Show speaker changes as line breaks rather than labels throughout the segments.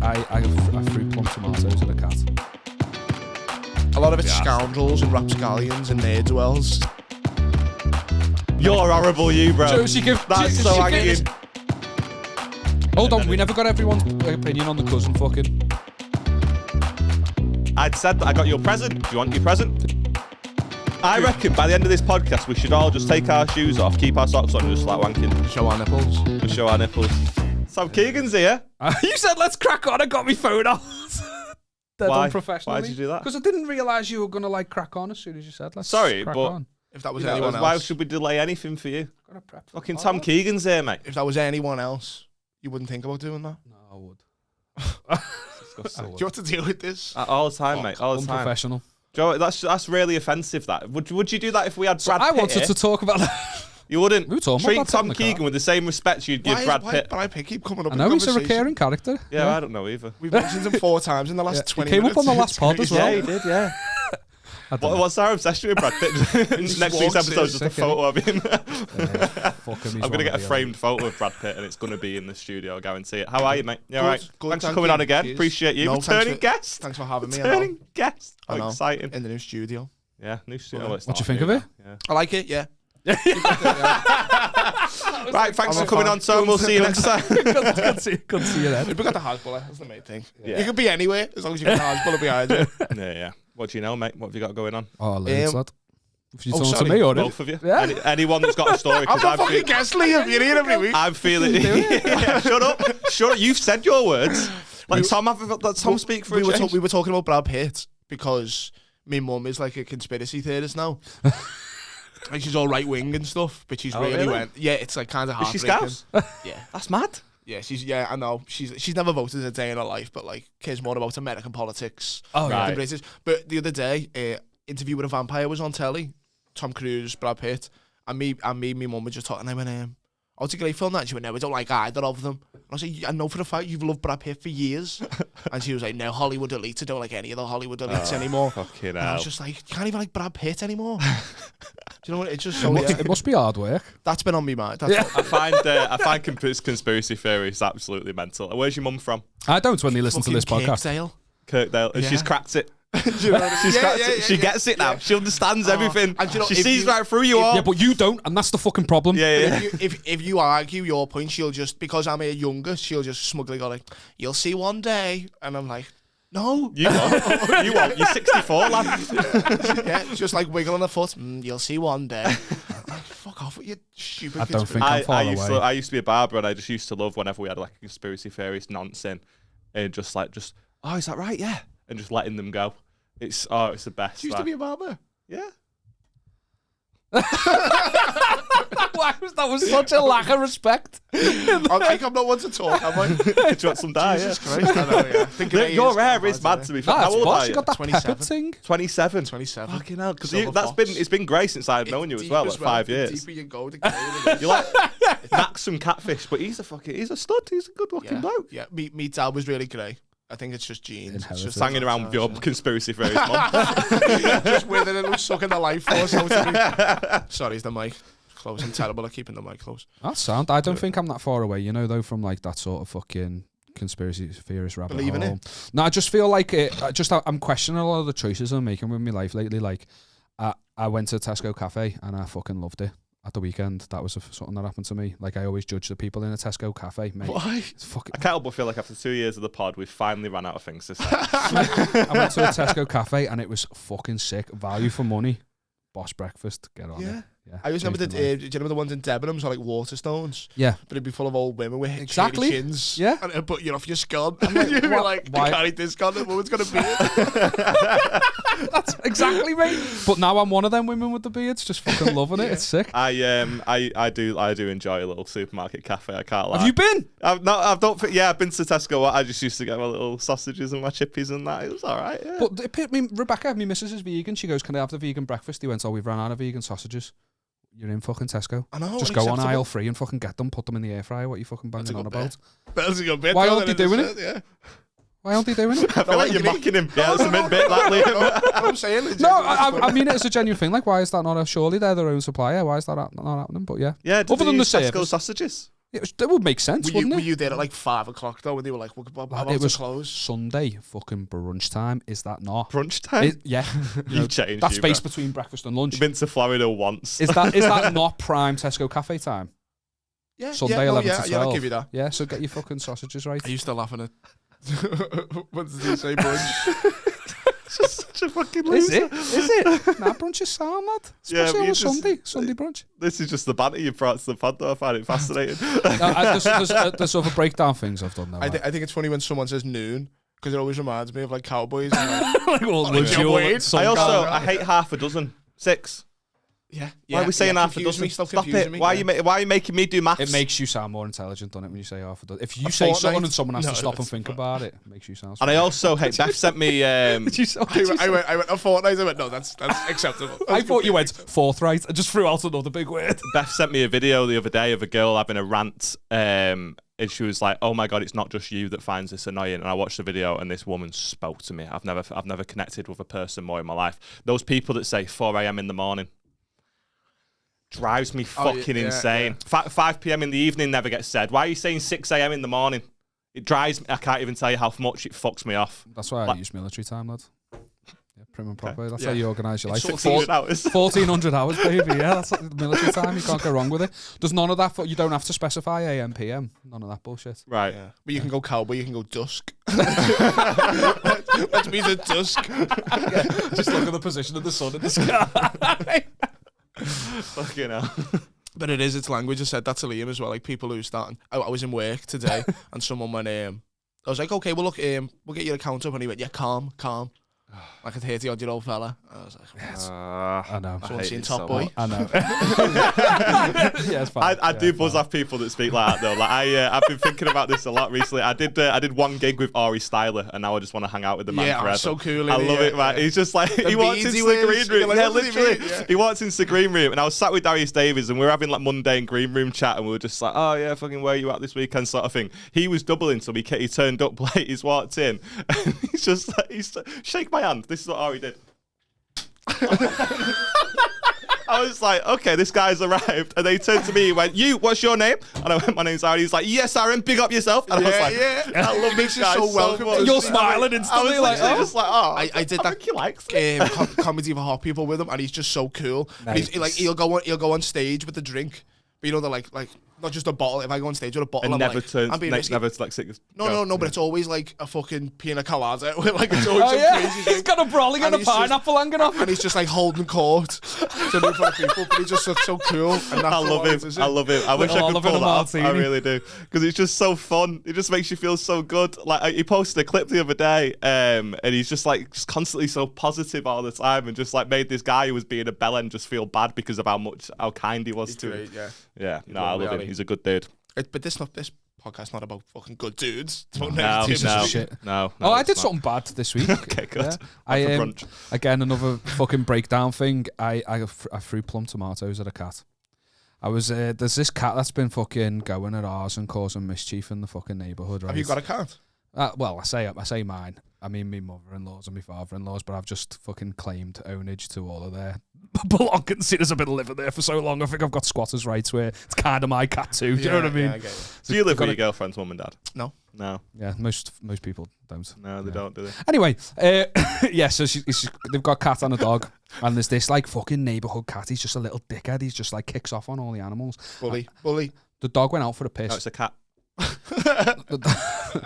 I fruit plum tomatoes and a cat.
A lot of it's scoundrels and rapscallions and ne'er-do-wells.
You're horrible, you, bro.
So
That's so hanging.
Hold on, we never got everyone's opinion on the cousin fucking.
I'd said that I got your present. Do you want your present? I reckon by the end of this podcast, we should all just take our shoes off, keep our socks on, and just like wanking.
Show our nipples.
Just show our nipples. So Keegan's here.
You said let's crack on. I got my phone out. They're
Why?
done professionally.
Why did you do that?
Because I didn't realise you were gonna like crack on as soon as you said let's.
Sorry,
crack
but
on.
If that was
You know,
anyone else.
why should we delay anything for you?
Gotta prep.
Fucking Tom Keegan's here, mate.
If that was anyone else, you wouldn't think about doing that.
No, I would.
Do you want to deal with this?
All the time, mate. All the time.
Unprofessional.
Joe, that's really offensive. That would you do that if we had Brad Pitt?
I wanted
here?
to talk about that.
You wouldn't.
We were talking
treat
about that
Tom
in the
Keegan
car.
with the same respect you'd give Brad Pitt.
Brad Pitt keep coming up.
I know
in
he's a
conversation.
recurring character.
Yeah, I don't know either.
We've mentioned him 4 times in the last 20
He came
minutes.
up on the last pod as well.
Yeah, he did. Yeah. What's our obsession with Brad Pitt? Next week's episode is just a photo of him. I'm gonna get a framed photo of Brad Pitt, and it's gonna be in the studio. I guarantee it. How are you, mate? You all right?
Good,
Thanks for coming on again.
Cheers.
Appreciate you.
No,
Returning guest.
Thanks for having me.
Returning guest.
I know.
Exciting.
In the new studio.
Yeah, new studio.
Yeah.
It's
What
not
you think
new
of it?
now. Yeah.
I like it, yeah.
Right, thanks for coming on, Tom. We'll see you next time.
Couldn't see you then.
We've got the Hasbulla. That's the main thing.
Yeah.
You could be anywhere as long as you've got the Hasbulla behind you.
Yeah. What do you know, mate? What have you got going on?
Oh, loads, lad. If you
Oh,
talking to
sorry.
me or
Both of you?
Yeah.
Anyone that's got a story?
I'm
Because
the fucking guest, Liam. You're here every week.
I'm feeling. Yeah, shut up. Shut up. You've said your words. Let Tom speak for a change.
We were talking about Brad Pitt because my mum is like a conspiracy theorist now. Like she's all right wing and stuff, but she's really went. Yeah, it's like kind of
Is she
heartbreaking.
Scouse?
Yeah,
That's mad.
yeah, I know. She's never voted a day in her life, but like cares more about American politics.
Oh,
than
right.
British. But the other day, Interview with a Vampire was on telly. Tom Cruise, Brad Pitt, and me, my mum were just talking. And I went, "Oh, it's a great film." That she went, "No, I don't like either of them." And I was like, "I know for a fact you've loved Brad Pitt for years." And she was like, "No, Hollywood elites. I don't like any of the Hollywood elites anymore."
Fucking
And I
hell.
was just like, "You can't even like Brad Pitt anymore." Do you know what? It's just so.
It must be hard work.
That's been on me mind. That's
Yeah.
I find conspiracy theories absolutely mental. Where's your mum from?
I don't when they listen to this podcast.
Kirkdale.
Kirkdale. And
Yeah.
she's cracked it.
Do you know what I mean?
She's cracked it.
yeah,
She
yeah.
gets it now.
Yeah.
She understands everything.
And do you know,
she
if
sees
you-
right through you all.
Yeah, but you don't, and that's the fucking problem.
Yeah.
If you argue your point, she'll just, because I'm her youngest, she'll just smugly go like, "You'll see one day," and I'm like, "No."
You won't. You won't. You're 64, lad.
Yeah, just like wiggling her foot. You'll see one day. Fuck off with your stupid.
I don't think
I
I'm far away.
I used to be a barber, and I just used to love whenever we had like a conspiracy theorist nonsense, and just oh, is that right? Yeah, and just letting them go. It's the best.
She used to be a barber.
Yeah.
Why was that was such a lack of respect?
I'm not one to talk. I'm like,
Do you want some dye?
Jesus Christ, I know, yeah. Thinking of
Your
years
hair
ago,
is mad to be fair.
That's
How old
what
are
you
you?
got that
27.
pepper thing.
27.
27.
Fucking hell, because
Silver
that's
fox.
it's been great since I've known you as well, like 5
The
years.
deeper you go, the gayer
You're like Max from Catfish, but he's a stud. He's a good looking bloke.
Yeah, me dad was really grey. I think it's just genes. It's
Inherited.
just
Hanging around with your conspiracy theorist mum.
just withering and sucking the life force out of me. Sorry, is the mic close? I'm terrible at keeping the mic close.
That's sound. I don't think I'm that far away, you know, though, from like that sort of fucking conspiracy theorist rabbit
Believe in
hole. No, I just feel like I'm questioning a lot of the choices I'm making with my life lately. Like, I went to Tesco cafe and I fucking loved it. At the weekend, that was something that happened to me. Like, I always judge the people in a Tesco cafe, mate.
Why?
It's fucking.
I can't help but feel like after 2 years of the pod, we've finally ran out of things to say.
I went to a Tesco cafe and it was fucking sick. Value for money. Boss breakfast. Get on
Yeah.
it. Yeah.
I always remember
Changed my life.
do you remember the ones in Debenhams or like Waterstones?
Yeah.
But it'd be full of old women with
Exactly.
shady chins.
Yeah.
And it'd put you off your scone.
like,
You'd be
what-
like,
why-
I can't eat this scone, the woman's going to be it.
That's exactly right. But now I'm one of them women with the beards, just fucking loving it. It's sick.
I do enjoy a little supermarket cafe. I can't lie.
Have you been?
I've been to Tesco. I just used to get my little sausages and my chippies and that. It was all right. Yeah.
But Rebecca, my missus is vegan. She goes, "Can I have the vegan breakfast?" He went, "Oh, we've run out of vegan sausages." You're in fucking Tesco.
I know.
Just go on aisle 3 and fucking get them, put them in the air fryer. What are you fucking banging on about?
That's a good bit.
Why
though,
aren't they
then,
doing
isn't
it?
Yeah.
Why aren't they doing it?
I feel like you're mocking him. Yeah, that's a mid-bit, like Liam.
I'm saying.
No, I mean it as a genuine thing. Like, why is that not surely they're their own supplier? Why is that not happening? But yeah.
Yeah,
Other than the
Tesco
service.
sausages.
That would make sense, wouldn't
Were
it?
you there at like 5 o'clock though, when they were like, "We're about to close"?
Sunday, fucking brunch time. Is that not
brunch time?
Yeah,
You've changed.
That space between breakfast and lunch.
You've been to Florida once.
Is that not prime Tesco cafe time?
Yeah,
Sunday 11 to 12.
Yeah, I'll give you that.
Yeah, so get your fucking sausages right.
Are you still laughing at? What did he say, brunch?
Just such a fucking loser.
Is it? Nah, brunch is sound, lad. Especially on a Sunday brunch.
This is just the banter you brought to the pod, though. I find it fascinating.
There's other breakdown things I've done, though.
I think it's funny when someone says noon, because it always reminds me of like cowboys. And,
like all
I hate half a dozen. 6.
Yeah.
Why are we saying half a dozen?
Stop
it.
Me,
why are you making me do maths?
It makes you sound more intelligent, doesn't it, when you say half a dozen? If you say something and someone has to stop and think about it, it makes you sound smart.
And I also hate, Beth sent me...
I went a fortnight, I went, no, that's acceptable.
I thought you went forthright. I just threw out another big word.
Beth sent me a video the other day of a girl having a rant, and she was like, "Oh my God, it's not just you that finds this annoying." And I watched the video, and this woman spoke to me. I've never connected with a person more in my life. Those people that say 4 a.m. in the morning drives me fucking insane. 5 p.m. in the evening never gets said. Why are you saying 6 a.m. in the morning? It drives me. I can't even tell you how much it fucks me off.
That's why I use military time, lad. Yeah, prim and proper. That's how you organise your life.
1,400 hours.
1,400 hours, baby. Yeah, that's military time. You can't go wrong with it. There's none of that. You don't have to specify AM, PM. None of that bullshit.
Right.
Yeah. But you can go cowboy. You can go dusk. Let's be the dusk.
Just look at the position of the sun in the sky.
Fucking hell.
But it's language. I said that to Liam as well. Like people who starting. I was in work today, and someone went. I was like, okay, well look, we'll get your account up, and he went, yeah, calm. Like a 30-odd-year-old fella. I was like,
I know.
Someone seen Top Boy.
I know. Yeah, it's fine.
I do buzz off people that speak like that though. Like I've been thinking about this a lot recently. I did one gig with Ari Styler, and now I just want to hang out with the man forever.
Yeah, so cool.
I love it, man. He's just like he walks into the green room.
Like,
yeah, literally. He walks into the green room, and I was sat with Darius Davies, and we were having like mundane green room chat, and we were just like, oh yeah, fucking where are you at this weekend, sort of thing. He was doubling, so he turned up late. He's walked in, and he's just like, shake my hand. This is what Ari did. I was like, okay, this guy's arrived. And they turned to me, he went, you, what's your name? And I went, my name's Aaron. He's like, yes, Aaron, big up yourself. And I was like, I love this guy so welcome.
Much.
You're smiling instantly.
I was just like, oh,
I did that
he likes
comedy for hot people with him, and he's just so cool.
Nice.
He'll go on stage with the drink, but you know, they're like not just a bottle. If I go on stage with a bottle,
and
I'm
never
like,
turns,
I'm being
never to like six.
No, but it's always like a fucking pina colada. Like it's always crazy
He's got a brolly and a pineapple hanging off.
And he's just like holding court to new for people, but he just looks so cool. And
I love him. I love him. I wish I could pull that off. I really do, because it's just so fun. It just makes you feel so good. Like he posted a clip the other day, and he's just like constantly so positive all the time, and just like made this guy who was being a bellend just feel bad because of how kind he was to him. Yeah. No, I love him. He's a good dude.
But this podcast's not about fucking good dudes. It's about
No.
I did something bad this week.
Okay, good.
Yeah. I again, another fucking breakdown thing. I threw plum tomatoes at a cat. There's this cat that's been fucking going at ours and causing mischief in the fucking neighbourhood. Right?
Have you got a cat?
Well, I say mine. I mean, my mother-in-laws and my father-in-laws, but I've just fucking claimed ownage to all of their belongings. See, there's a bit of living there for so long. I think I've got squatters' rights where it's kind of my cat too. Do you know what I mean?
Yeah, I get it.
Do you live with your girlfriend's mum and dad?
No.
Yeah, most people don't.
No, they don't, do they?
Anyway, so they've got a cat and a dog, and there's this like fucking neighbourhood cat. He's just a little dickhead. He's just like kicks off on all the animals.
Bully.
The dog went out for a piss.
No, it's a cat.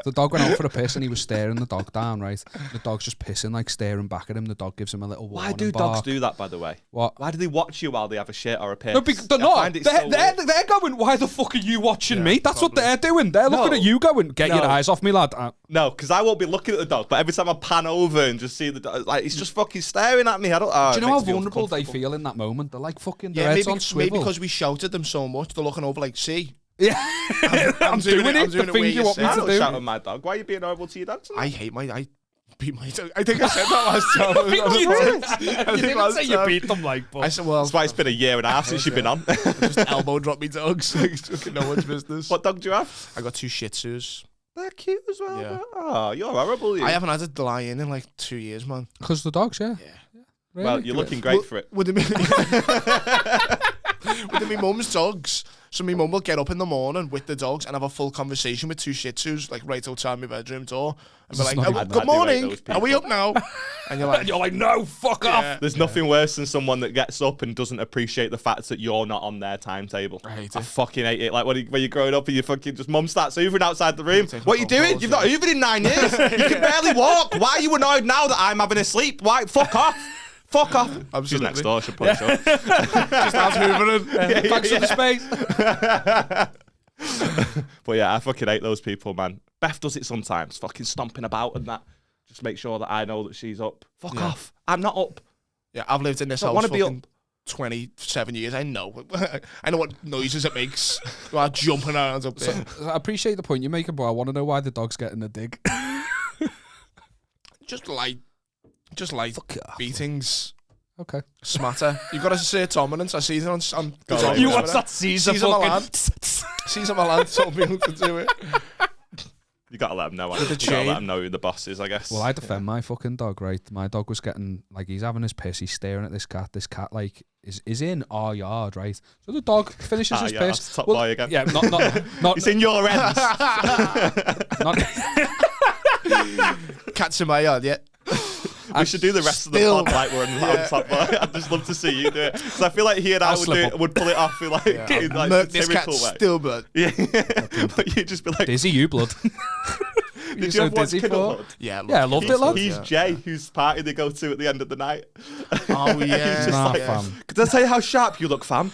The dog went out for a piss and he was staring the dog down, right? The dog's just pissing, like staring back at him. The dog gives him a little warning.
Why do dogs do that, by the way?
What?
Why do they watch you while they have a shit or a piss?
No, they're not. They're going, why the fuck are you watching me? That's what they're doing. They're looking at you going, get your eyes off me, lad.
No, because I won't be looking at the dog, but every time I pan over and just see the dog, like, he's just fucking staring at me. I don't.
Do you know how vulnerable they feel in that moment? They're like fucking, their heads on swivel.
Maybe because we shouted them so much, they're looking over like, see?
Yeah, I'm doing it. The thing you want me to do.
I'm not shouting my dog. Why are you being horrible to your dog?
I beat my dog. I think I said that last time.
You didn't say you beat them, like. But.
I said, well,
that's why it's been a year and a half since you've been on.
Just elbow drop me dogs. No one's business.
What dog do you have?
I got 2 Shih Tzus.
They're cute as well.
Yeah.
Oh, you're horrible.
I haven't had a lion in like 2 years, man.
Because the dogs, yeah.
Really? Well, you're looking great for it.
Would it be mum's dogs? So my mum will get up in the morning with the dogs and have a full conversation with two Shih Tzus, like right outside my bedroom door, and be like, oh, "Good morning, are we up now?" And you're like,
"No, fuck off."
There's nothing worse than someone that gets up and doesn't appreciate the fact that you're not on their timetable. I fucking hate it. Like when you're growing up and you fucking just mum starts hoovering outside the room. What are you doing? You've not hoovered in 9 years. You can barely walk. Why are you annoyed now that I'm having a sleep? Why? Fuck off. Fuck off.
Absolutely.
She's next door. She'll probably show up.
Just out hoovering.
Thanks for the
space. But yeah, I fucking hate those people, man. Beth does it sometimes, fucking stomping about and that. Just make sure that I know that she's up. Fuck off. I'm not up.
Yeah, I've lived in this house for 27 years. I know. I know what noises it makes. While jumping around up there.
So, I appreciate the point you're making, but I want to know why the dog's getting a dig.
Just like beatings.
Okay.
Smatter. You've got to assert dominance. I see it on
you watch that Caesar
Milan. Caesar Milan told me how to do it.
You gotta let him know. You gotta let him know who the boss is, I guess.
Well, I defend my fucking dog, right? My dog was getting, like, he's having his piss. He's staring at this cat. This cat, like, is in our yard, right? So the dog finishes his piss.
Top boy again.
Yeah, not.
It's in your ends.
Cat's in my yard, yeah.
We should do the rest of the pod like we're on top boy. I'd just love to see you do it. Because I feel like he and I would pull it off in like, in like a
this
typical
cat's
way.
Still blood.
Yeah. But you'd just be like,
Dizzy, you blood.
Did you ever watch Kiddo Blood?
Yeah,
I loved it, lad.
He's Jay, whose party they go to at the end of the night.
Oh, yeah.
Fam.
Did I tell you how sharp you look, fam?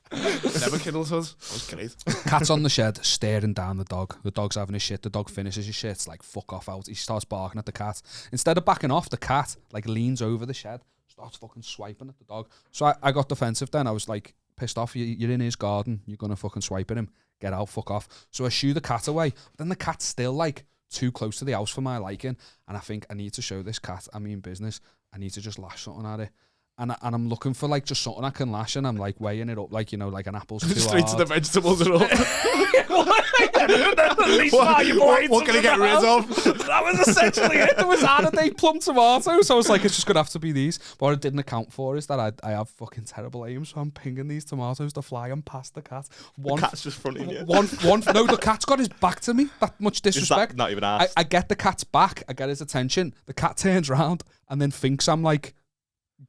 Never kiddles us. That was great.
Cat's on the shed, staring down the dog. The dog's having his shit. The dog finishes his shit. It's like, fuck off out. He starts barking at the cat. Instead of backing off, the cat, like, leans over the shed, starts fucking swiping at the dog. So I got defensive then. I was like, pissed off. You're in his garden. You're going to fucking swipe at him. Get out, fuck off. So I shoo the cat away. But then the cat's still, like, too close to the house for my liking. And I think I need to show this cat I mean business. I need to just lash something at it. And I'm looking for, like, just something I can lash, and I'm, like, weighing it up, like, you know, like an apple's too
Straight
hard.
to the vegetables and all. What can I get rid of?
That was essentially it. There was out-of-date plum tomatoes. So I was like, it's just going to have to be these. But what I didn't account for is that I have fucking terrible aim, so I'm pinging these tomatoes to fly and past the cat.
The cat's just fronting you.
No, the cat's got his back to me. That much disrespect.
Not even asked.
I get the cat's back. I get his attention. The cat turns around and then thinks I'm, like,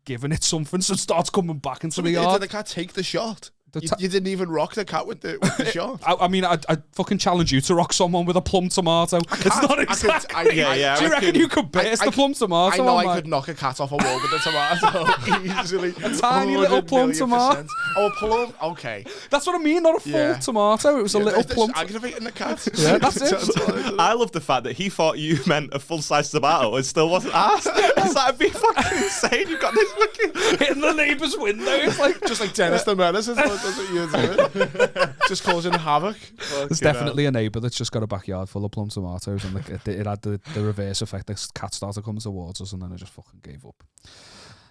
giving it something, so it starts coming back into the yard.
Did the cat take the shot? You didn't even rock the cat with the shot.
I mean, I fucking challenge you to rock someone with a plum tomato. It's not exactly. Do you reckon you could burst the plum tomato?
I know I could knock a cat off a wall with a tomato easily.
A tiny little plum tomato.
Oh, a plum? Okay.
That's what I mean, not a full tomato. It was a little plum.
Aggravating the cat.
Yeah, that's it.
I love the fact that he thought you meant a full-size tomato and still wasn't asked. It's like, it'd be fucking insane. You've got this fucking
hitting the neighbour's window. It's like
just like Dennis the Menace. That's what you're doing. Just causing havoc.
There's definitely a neighbour that's just got a backyard full of plum tomatoes, and it had the reverse effect. The cat started coming towards us, and then I just fucking gave up.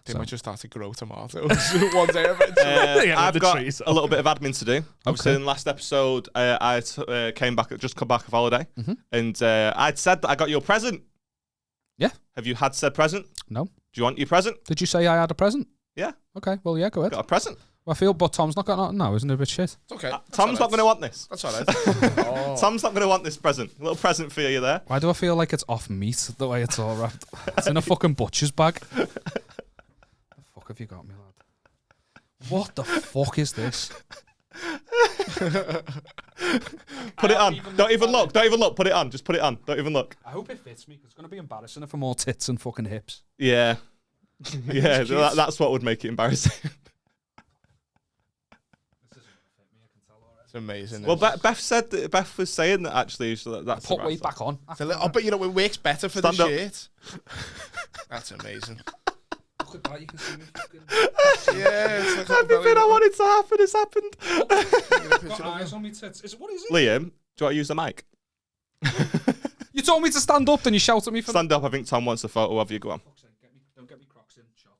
They might just start to grow tomatoes one day eventually.
I've got a little bit of admin to do. Obviously, in the last episode, I come back off holiday, and I'd said that I got you a present.
Yeah.
Have you had said present?
No.
Do you want your present?
Did you say I had a present?
Yeah.
Okay, well, yeah, go ahead.
Got a present.
Well, I feel, but Tom's not got nothing now, isn't it a bit shit?
It's okay.
Tom's not going to want this.
That's all right.
Tom's not going to want this present. A little present for you there.
Why do I feel like it's off meat the way it's all wrapped? It's in a fucking butcher's bag. The fuck have you got me, lad? What the fuck is this?
Put it on. Don't even look. Don't even look. Put it on. Just put it on. Don't even look.
I hope it fits me, because it's going to be embarrassing if I'm all tits and fucking hips.
Yeah. Yeah, that's what would make it embarrassing.
It's amazing.
Well, Beth was saying that actually. So that's
put weight back on.
But you know, it works better for the shirt. That's amazing.
Look at that, you can see me fucking...
Yeah, it's like
everything I wanted to happen has happened.
Got eyes on me tits. What is it?
Liam, do you want to use the mic?
You told me to stand up, then you shout at me for...
Stand up, I think Tom wants a photo of you. Go on.
Don't get me Crocs in, shot.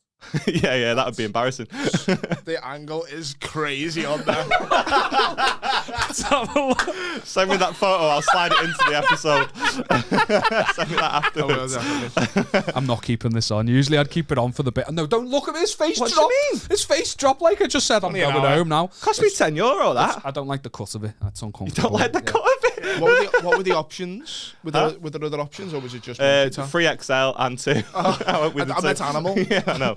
Yeah, that would be embarrassing.
The angle is crazy on that.
Send me that photo. I'll slide it into the episode. Send me that afterwards.
I'm not keeping this on. Usually I'd keep it on for the bit. No, don't look at me. His face
What
dropped.
do you mean?
His face dropped like I just said. I'm going home now.
Cost me €10, that.
I don't like the cut of it. That's
You
uncomfortable.
don't like the cut of it?
What were the options? Were there other options, or was it just
3XL and 2.
I meant animal.
Yeah, I know.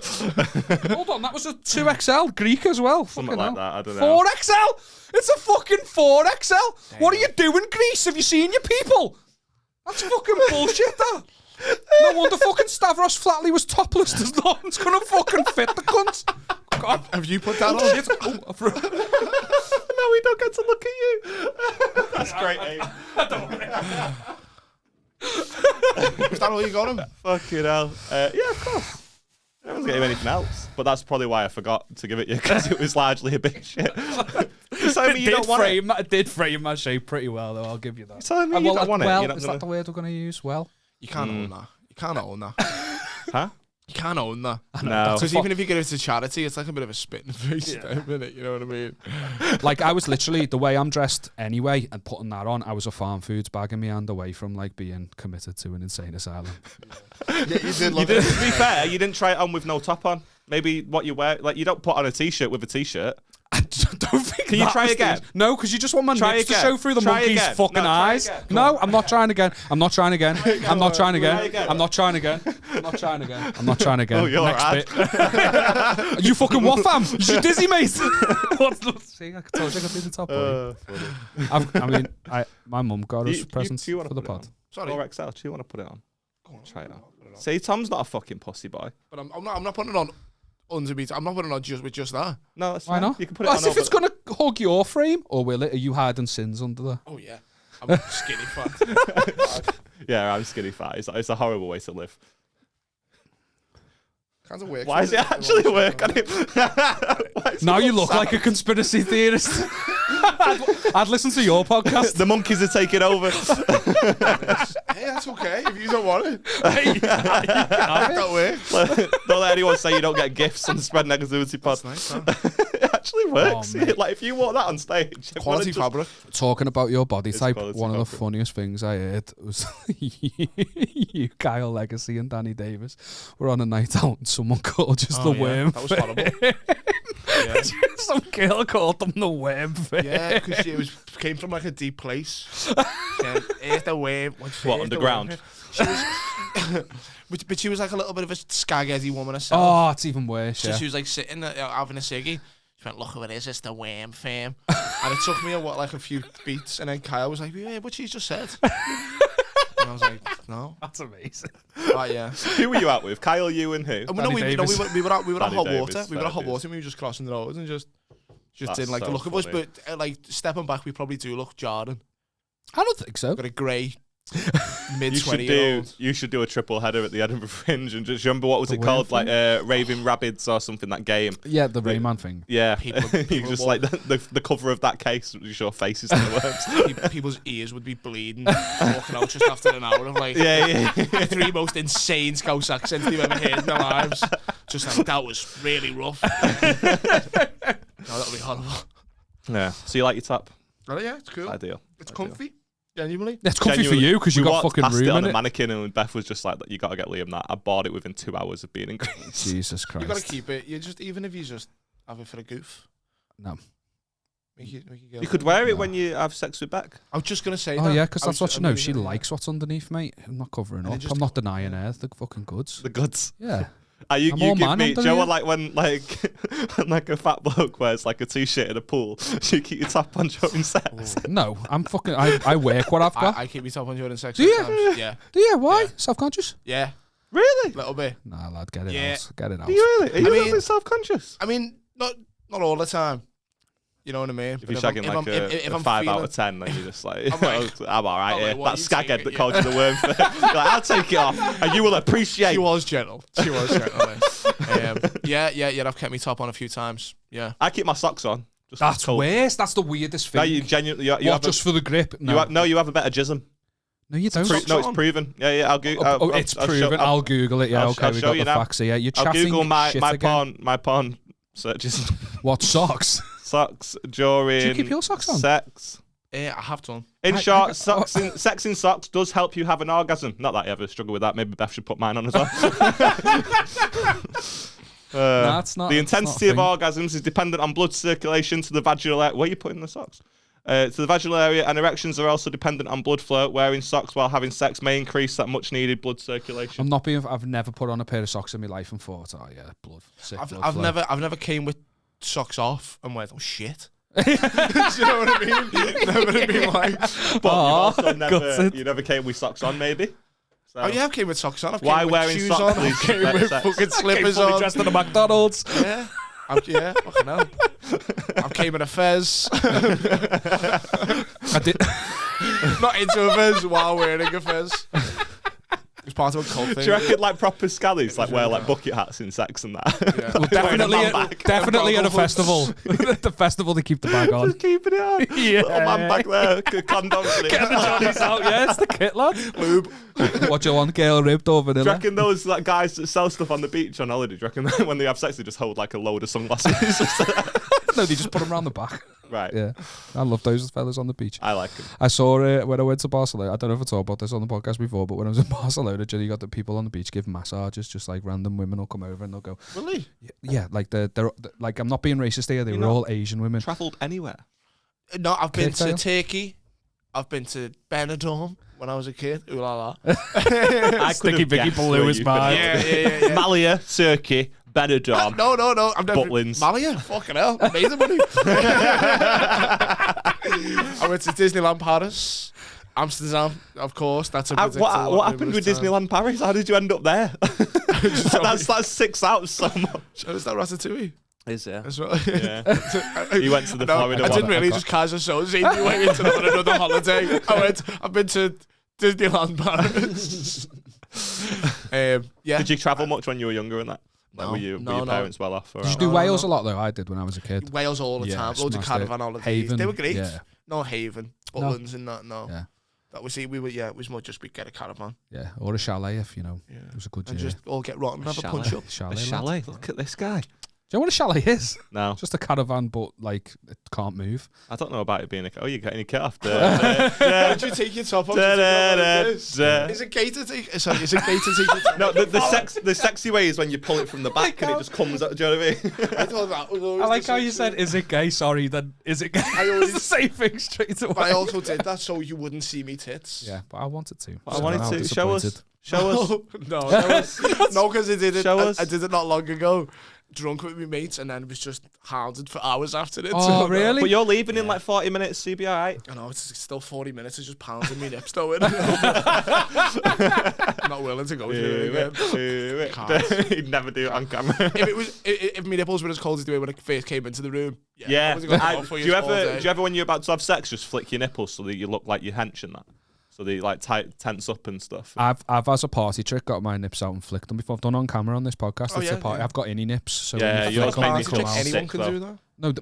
Hold on, that was a 2XL Greek as well.
Something
Fucking
like
hell.
that. I don't know.
4XL. It's a fucking 4XL.
Damn.
What are you doing, Greece? Have you seen your people? That's fucking bullshit, that. No wonder fucking Stavros Flatley was topless. There's nothing's gonna fucking fit the cunt. God.
Have you put that on?
Shit.
No, we don't get to look at you. That's great, Abe.
Is that all you got him?
Fucking hell. Yeah, of course. I haven't got him anything else. But that's probably why I forgot to give it you, because it was largely a bit shit. You're telling me you don't want it?
It did frame my shape pretty well, though. I'll give you that.
You're telling me you don't want it?
Well,
You're not
is
gonna...
that the word we're going to use? Well,
You can't own that. You can't own that.
Huh?
You can't own that.
No.
Because even if you give it to charity, it's like a bit of a spit in the face, isn't it? You know what I mean?
like I was literally the way I'm dressed anyway, and putting that on, I was a Farm Foods bag in my hand away from like being committed to an insane asylum.
Yeah, you did.
You didn't, to be fair, you didn't try it on with no top on. Maybe what you wear, like you don't put on a t-shirt with a t-shirt.
I don't think.
Can you try again?
No, because you just want my
Try
nips to
again.
show through the
Try
monkey's
again.
fucking
No, try
eyes.
again.
No, I'm not trying again. I'm not trying again. I'm not trying again.
again.
I'm not trying again. I'm not trying again. I'm not trying again.
Oh, you're
Next
right.
bit. You fucking what, fam? You dizzy, mate? See, I told you I could be the top boy. My mum got us presents
do you wanna
for the
put it
pod.
Sorry.
4XL, do you want to put it on? Try it on. See, Tom's not a fucking pussy boy.
But I'm not putting it on under me. I'm not putting it on with just that.
No, that's
Why
fine.
not?
You can put it
As
on
if it's going to hug your frame, or will it? Are you hiding sins under there?
Oh, yeah. I'm skinny fat.
Yeah, I'm skinny fat. It's a horrible way to live.
Kind of works.
Why does it actually work on him?
Now you look like a conspiracy theorist. I'd listen to your podcast.
The monkeys are taking over.
Hey, that's okay if you don't want it.
Hey,
That works.
Don't let anyone say you don't get gifts on the Spread Negativity pod.
That's nice, huh?
It actually works.
Oh, mate.
Like if you wore that on stage,
Quality fabric.
Talking about your body
It's
type,
quality
one of the
fabric.
funniest things I heard was you, Kyle Legacy, and Danny Davis were on a night out, and someone called just the worm.
That was horrible. Yeah.
Some girl called them the worm.
Yeah, because she came from like a deep place. It's the worm.
What, underground?
She was, but she was like a little bit of a skag-heady woman herself.
Oh, it's even worse.
So
Yeah.
she was like sitting having a ciggy. She went, "Look who it is, it's the worm fam." And it took me like a few beats, and then Kyle was like, "Yeah, what she just said." And I was like, "No."
That's amazing.
Oh yeah.
Who were you out with? Kyle, you, and who?
And we were at
Danny
hot
Davis,
water. We were at
fair
hot
dues.
water, and we were just crossing the road and just
That's
didn't like the
so
look of us.
funny.
But like stepping back, we probably do look jarring.
I don't think so.
Got a grey mid
You should
20-year-old.
do a triple header at the Edinburgh Fringe and just remember what was
The
it called,
worm
like Raving Rabbids or something, that game.
Yeah, the Rayman thing.
Yeah,
People
you just like the cover of that case was your faces in the worms.
People's ears would be bleeding, walking out just after an hour of like
yeah.
the three most insane Scouse accents they've ever heard in their lives. Just like, that was really rough. No, that'll be horrible.
Yeah. So you like your top?
Oh yeah, it's cool.
Ideal.
It's
Ideal.
comfy. Genuinely.
It's comfy for
Genuinely.
you because you
We
got
walked
fucking
past
room
it on
in
a
it.
mannequin, and Beth was just like, "You got to get Liam that." I bought it within 2 hours of being in Greece.
Jesus Christ.
You got to keep it. You just even if you just have it for a goof.
No.
Make your
You could wear it
No.
when you have sex with Beck.
I was just gonna say.
Oh
that.
yeah, because
I
that's
was
what you
ju-
know.
I'm
She
really-
likes what's underneath, mate. I'm not covering
And it
up.
just-
I'm not denying her. The fucking goods.
The goods.
Yeah.
You
I'm all
give
man
me,
under
Joe,
here.
like when like when, like a fat bloke wears like a t-shirt in a pool, so you keep your top on during sex.
No, I'm fucking. I work what I've got.
I keep myself on during sex.
Do you?
sometimes. Yeah.
Yeah, why?
Yeah.
Self-conscious?
Yeah.
Really?
A little bit.
Nah, lad, get it
Yeah.
out. Get it out.
Are you really? Are you
I
a
mean-
little bit self-conscious?
I mean, not all the time. You know what I mean?
If you're shagging like a 5 out of 10, then you're just like,
I'm like,
I'm all right
I'm
here.
like, what,
That
you
skaghead
take it,
that
yeah.
called you the worm. You're like, I'll take it off, and you will appreciate.
She was gentle. She was gentle. Yeah. I've kept my top on a few times. Yeah.
I keep my socks on. Just
That's
cold.
worse. That's the weirdest thing.
No, you genuinely. You
what,
have
just for the grip?
you have a better jism.
No, you don't.
It's proven. Yeah. I'll Google.
It's proven. I'll Google it. Yeah, okay, we got the facts here. You're
I'll
chatting
Google my
again.
porn searches.
What socks?
Socks during.
Do you keep your socks on?
Sex.
I have done.
In short, sex in socks does help you have an orgasm. Not that you ever struggle with that. Maybe Beth should put mine on as well.
No, it's not.
The intensity of orgasms is dependent on blood circulation to the vaginal area. Where are you putting the socks? To the vaginal area, and erections are also dependent on blood flow. Wearing socks while having sex may increase that much needed blood circulation.
I've never put on a pair of socks in my life and thought, oh yeah, blood.
I've never came with socks off and went, oh shit. Do you know what I mean? Never been like.
But you never came with socks on, maybe. So.
Oh yeah, I came with socks on.
Why wearing socks?
I came with fucking slippers on.
Dressed in a McDonald's.
Yeah. Fucking hell. I came in a fez.
I did.
Not into a fez while wearing a fez. It's part of a cult thing.
Do you reckon like proper scallies like wear like bucket hats in sex and that?
Yeah.
Well, definitely at a festival. At the festival they keep the bag on.
Just keeping it on.
Yeah.
Little man back there, condoms in it.
Get the Johnnies out, yeah, it's the kit, lad.
Lube.
What do you want, girl ribbed or vanilla?
Do you reckon those like guys that sell stuff on the beach on holiday, do you reckon when they have sex they just hold like a load of sunglasses?
No, they just put them around the back.
Right.
Yeah. I love those fellas on the beach.
I like them.
I saw when I went to Barcelona. I don't know if I talked about this on the podcast before, but when I was in Barcelona, you got the people on the beach give massages, just like random women will come over and they'll go.
Really?
Yeah, like they're like, I'm not being racist here. They were all Asian women.
Travelled anywhere?
No, I've been to Turkey. I've been to Benidorm when I was a kid. Ooh la la.
Sticky Vicky Blue is mine.
Yeah.
Malia, Turkey, Benidorm.
No. I've never.
Butlins.
Malia. Fucking hell. Amazing money. I went to Disneyland Paris. Amsterdam, of course. That's a
what happened with Disneyland Paris? How did you end up there? that's 6 out so much.
Oh, is that Ratatouille?
Is it?
As well.
Yeah. You went to the Florida one.
I didn't really just casual associate you way into another holiday. I've been to Disneyland Paris. Yeah.
Did you travel much when you were younger and that? Like,
No,
were your parents well off?
Did you do Wales a lot though? I did when I was a kid.
Wales all the time. Loads of caravan holidays.
Haven,
they were great.
Yeah.
No Haven, Butlins and that. No.
Yeah.
That was we were. Yeah, it was more just we get a caravan.
Yeah, or a chalet if you know.
Yeah.
It was a good
and
year.
just all get rotten and have a punch up.
Chalet.
A chalet. Look at this guy.
Do you know what a chalet is?
No.
Just a caravan, but like it can't move.
I don't know about it being a. Oh, you're getting your kit off.
Did you take your top off? Is it gay to take? Sorry, is it gay to take your top
off? No, the sexy way is when you pull it from the back and it just comes out. Do you know what I mean?
I thought that was always
I like how you said, "Is it gay?" Sorry, then is it gay?
I always
the same thing straight away.
But I also did that so you wouldn't see me tits.
Yeah, but I wanted to.
I wanted to show us. No,
because I did it.
Show us.
I did it not long ago. Drunk with my mates, and then was just hounded for hours after it.
Oh, really?
But you're leaving in like 40 minutes, so you'll be alright.
I know, it's still 40 minutes of just pounding me nips though. I'm not willing to go through it again.
He'd never do it on camera.
If my nipples were as cold as they were when I first came into the room.
Yeah. Do you ever, when you're about to have sex, just flick your nipples so that you look like you're hench and that? So they like tense up and stuff.
I've as a party trick got my nips out and flicked them before. I've done on camera on this podcast. It's a party. Yeah. I've got inny nips. So
yours make me come out.
Anyone can do that.
No,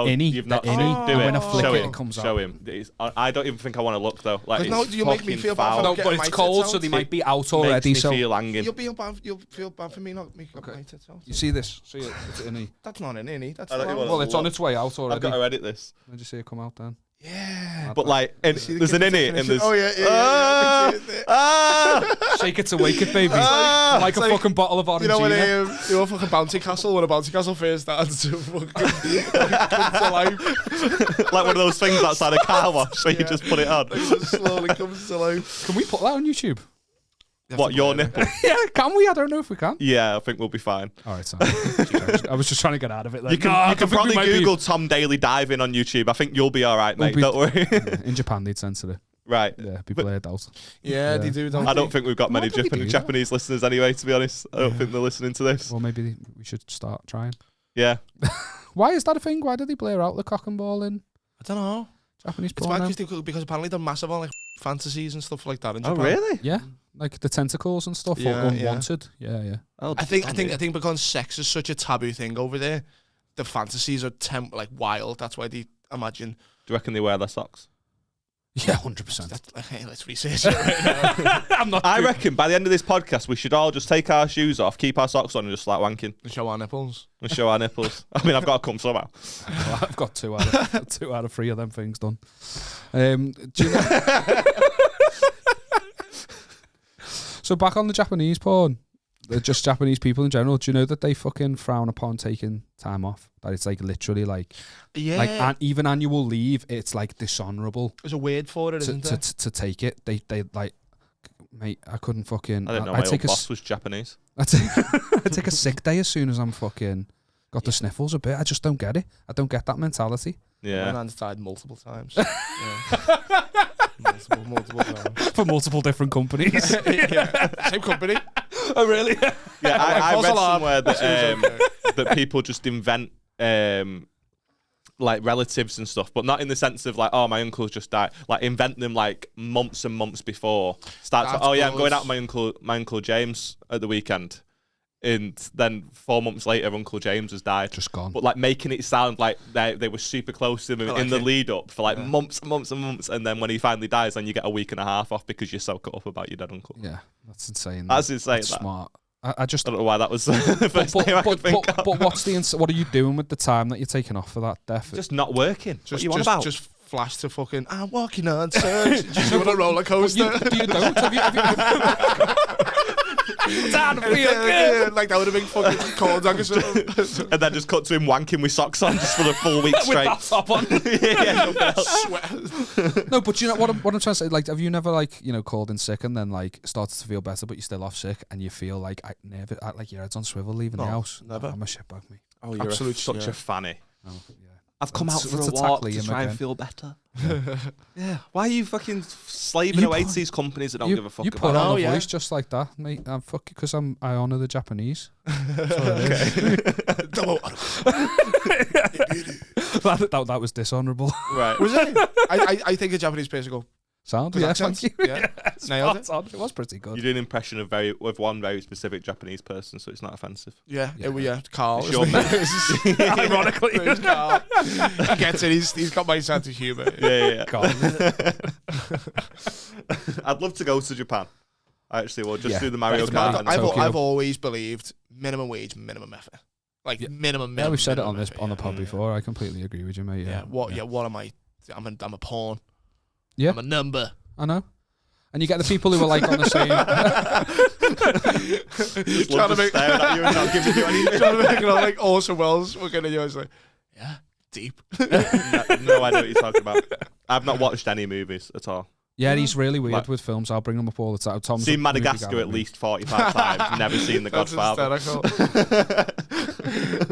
inny. You've not.
Do it. When I flick it comes out.
Show him. I don't even think I want to look though. Like,
no, you make me feel bad.
No, but it's cold, so they might be out already.
So feel hanging.
You'll feel bad for me not making my tits out.
You see this? See it? It's inny.
That's not an inny. That's
well, it's on its way out already.
I've got to edit this.
Did you see it come out then?
Yeah,
but like, there's an innie and there's.
Oh yeah.
Shake it to wake it, baby. Like a fucking bottle of Orangina.
You know when you know fucking bouncy castle when a bouncy castle first starts to fucking come to life.
Like one of those things outside a car wash where you just put it on.
It just slowly comes to life.
Can we put that on YouTube?
What, your nipple?
Yeah, can we? I don't know if we can.
Yeah, I think we'll be fine.
All right, sorry. I was just trying to get out of it. Like,
you can probably Google Tom Daly diving on YouTube. I think you'll be all right, mate. Don't worry.
In Japan, they'd censor it.
Right.
Yeah, people are adults.
Yeah, they do.
I don't think we've got many Japanese listeners anyway, to be honest. I don't think they're listening to this.
Well, maybe we should start trying.
Yeah.
Why is that a thing? Why do they blur out the cock and ball in?
I don't know.
Japanese porn.
It's because apparently they're massive on like fantasies and stuff like that in Japan.
Oh, really?
Yeah. Like the tentacles and stuff, unwanted. Yeah.
Oh, I think because sex is such a taboo thing over there, the fantasies are like wild. That's why they imagine.
Do you reckon they wear their socks?
Yeah, 100%.
Hey, let's research it right now.
I reckon by the end of this podcast, we should all just take our shoes off, keep our socks on, and just start wanking.
And show our nipples.
And show our nipples. I mean, I've got to come somehow.
Well, I've got 2 out of 3 of them things done. Do you know? So back on the Japanese porn, just Japanese people in general. Do you know that they fucking frown upon taking time off? That it's like literally like, like even annual leave. It's like dishonorable.
There's a word for it, isn't there?
To take it. They like, mate. I couldn't fucking.
I didn't know my old boss was Japanese.
I take a sick day as soon as I'm fucking got the sniffles a bit. I just don't get it. I don't get that mentality.
Yeah.
My man's died multiple times. multiple times.
For multiple different companies.
Yeah. Same company.
Oh, really?
Yeah, I read somewhere that that people just invent like relatives and stuff, but not in the sense of like, oh, my uncle's just died. Like invent them like months and months before. Oh yeah, I'm going out with my uncle James at the weekend. And then 4 months later, Uncle James has died.
Just gone.
But like making it sound like they were super close to him in the lead up for like months and months and months. And then when he finally dies, then you get a week and a half off because you're so cut up about your dead uncle.
Yeah, that's insane.
That's insane.
That's smart. I just
don't know why that was the first thing I could think of.
But what are you doing with the time that you're taking off for that death?
Just not working. What you on about?
Just flash to fucking, I'm walking on search. Just on a roller coaster.
You don't? Have you Dad, feel
like that would have been fucking cold.
And then just cut to him wanking with socks on just for the full week straight.
With that top on.
Sweat.
No, but you know what I'm trying to say? Like, have you never like, you know, called in sick and then like started to feel better, but you're still off sick and you feel like like your head's on swivel leaving the house?
Never.
I'm a shitbag, mate.
Oh, you're such a fanny.
Oh, yeah.
I've come out for a walk to try and feel better. Yeah. Why are you fucking slaving away to these companies that don't give a fuck
about you? You put
on
a voice just like that, mate. I'm fucking because I honour the Japanese. That was dishonourable.
Right. Was it? I think a Japanese person go,
sound? Yeah, thank you.
Yeah. Nailed it.
It was pretty good.
You did an impression of one very specific Japanese person, so it's not offensive.
Yeah. Carl.
It's your mate.
Ironically, it's Carl. He gets it. He's got my sense of humour.
Yeah. I'd love to go to Japan. I actually will just do the Mario Kart.
I've always believed minimum wage, minimum effort. Like minimum.
Yeah, we've said it on the pod before. I completely agree with you, mate.
Yeah. What am I? I'm a pawn.
Yeah.
I'm a number.
I know. And you get the people who are like on the same.
Trying to make staring at you and not giving you anything.
Trying to make it all like Orson Welles. We're gonna do. It's like, yeah, deep.
No idea what you're talking about. I've not watched any movies at all.
Yeah, he's really weird with films. I'll bring them up all the time. Tom's
seen Madagascar at least 45 times. Never seen The Godfather.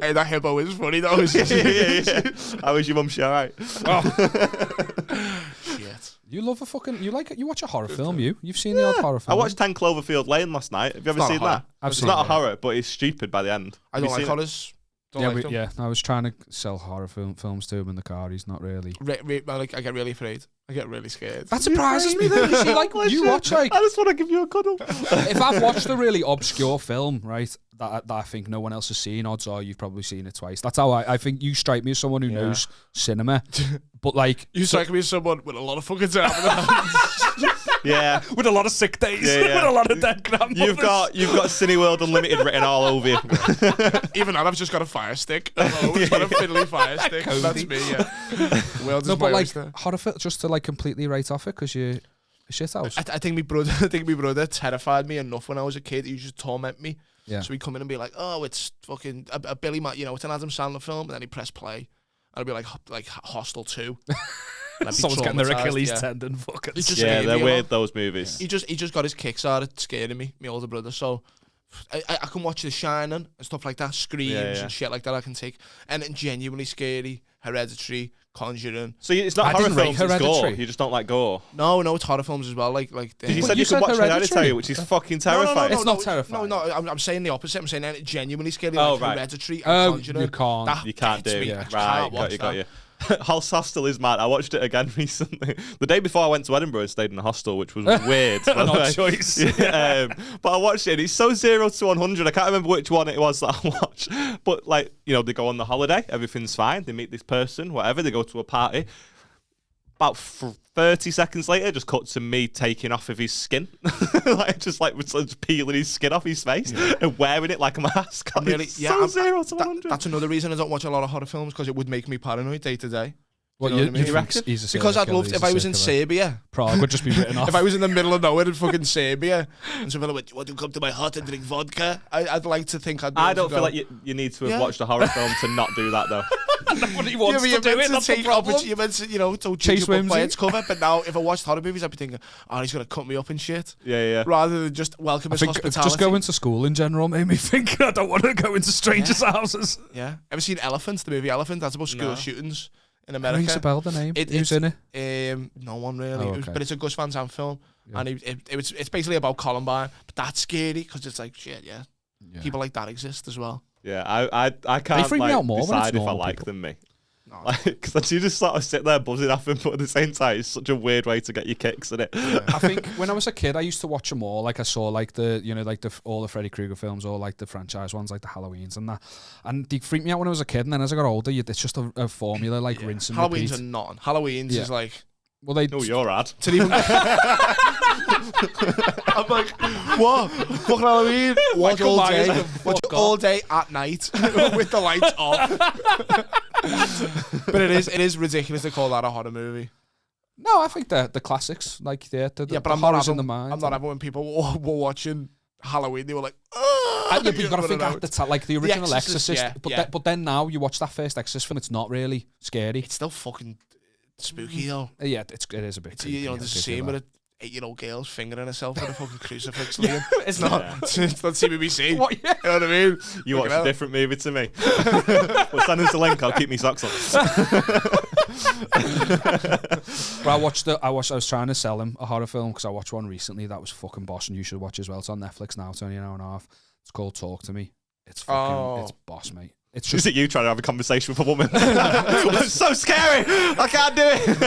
Hey, that hippo is funny though.
Yeah. How was your mum? She alright?
Shit.
You love you watch a horror film. You've seen the odd horror film.
I watched 10 Cloverfield Lane last night. Have you ever seen that? It's not a horror, but it's stupid by the end.
I don't like horrors.
Yeah, I was trying to sell horror films to him in the car. He's not really.
I get really afraid. I get really scared.
That surprises me though. You watch like.
I just want to give you a cuddle.
If I've watched a really obscure film, right, that I think no one else has seen, odds are you've probably seen it twice. That's how I think you strike me as someone who knows cinema. But like,
you strike me as someone with a lot of fucking time.
Yeah,
with a lot of sick days, with a lot of dead grandmothers.
You've got Cineworld Unlimited written all over you.
Even I've just got a fire stick. Got a fiddly fire stick. That's me. Yeah.
No, but like horror film, just to like completely write off it because you shit house.
I think my brother terrified me enough when I was a kid. He used to torment me.
Yeah.
So he'd come in and be like, "Oh, it's fucking a Billy Matt, it's an Adam Sandler film," and then he'd press play, and I'd be like Hostel 2.
Someone's getting their Achilles tendon. Fucking.
They're weird. Those movies.
He just got his kicks out of scaring me, my older brother. So I can watch The Shining and stuff like that, screams and shit like that. I can take, and genuinely scary, Hereditary, Conjuring.
So it's not horror films, it's gore. You just don't like gore.
No, it's horror films as well. Like
you said you could watch Hereditary, which is fucking terrifying.
It's not terrifying.
No, I'm saying the opposite. I'm saying it's genuinely scary. Like Hereditary and Conjuring.
You can't do it. Right, got you. Hostel is mad. I watched it again recently. The day before I went to Edinburgh, I stayed in a hostel, which was weird.
Not choice.
But I watched it, and it's so 0 to 100. I can't remember which one it was that I watched. But like, they go on the holiday, everything's fine. They meet this person, whatever. They go to a party. about 30 seconds later, just cut to me taking off of his skin, just peeling his skin off his face and wearing it like a mask.
Really,
so 0 to 100.
That's another reason I don't watch a lot of horror films, because it would make me paranoid day to day.
What
you know what I mean?
You reckon?
Because I'd love if I was in Serbia.
Prague would just be written off.
If I was in the middle of nowhere in fucking Serbia and something like, "You want to come to my hut and drink vodka?" I'd like to think I'd be
I don't feel like you need to have watched a horror film to not do that, though.
Nobody wants to do it, that's the problem.
You're meant to, don't
chase
book by its cover. But now, if I watched horror movies, I'd be thinking, "Oh, he's going to cut me up and shit."
Yeah.
Rather than just welcome his hospitality.
Just going to school in general made me think I don't want to go into strangers' houses.
Yeah. Ever seen Elephant, the movie Elephant? That's about school shootings in America.
Rings a bell, the name. Who's in
it? No one really.
Oh, okay.
But it's a Gus Van Sant film. Yeah. And it's basically about Columbine. But that's scary because it's like, shit, yeah. People like that exist as well.
Yeah, I can't
they freak me out more
decide if I like them, me. No. Because you just sort of sit there buzzing off them, but at the same time, it's such a weird way to get your kicks in it.
Yeah.
I think when I was a kid, I used to watch them all. Like I saw all the Freddy Krueger films, or like the franchise ones, like the Halloweens and that. And they freaked me out when I was a kid. And then as I got older, it's just a formula, like rinse and repeat.
Halloween's are not. Halloween's is like.
Well, they.
Oh, you're rad.
I'm like, what? Fucking Halloween. Watch all day at night with the lights off. But it is ridiculous to call that a horror movie.
No, I think the classics, like but
I'm
not having in the mind.
I'm not having when people were watching Halloween, they were like,
but you got to think at the time, like the original Exorcist. But then now you watch that first Exorcist film, it's not really scary.
It's still fucking spooky though.
Yeah, it is a bit.
Creepy, there's a scene with an 8-year-old girl's fingering herself with a fucking crucifix. Liam. It's not CBBC. What? Yeah. You know what I mean?
You watch a different movie to me. We'll send us the link. I'll keep me socks on.
But I was trying to sell him a horror film because I watched one recently that was fucking boss, and you should watch as well. It's on Netflix now. It's only an hour and a half. It's called Talk to Me. It's fucking it's boss, mate. It's just,
is it you trying to have a conversation with a woman? It's so scary. I can't do it.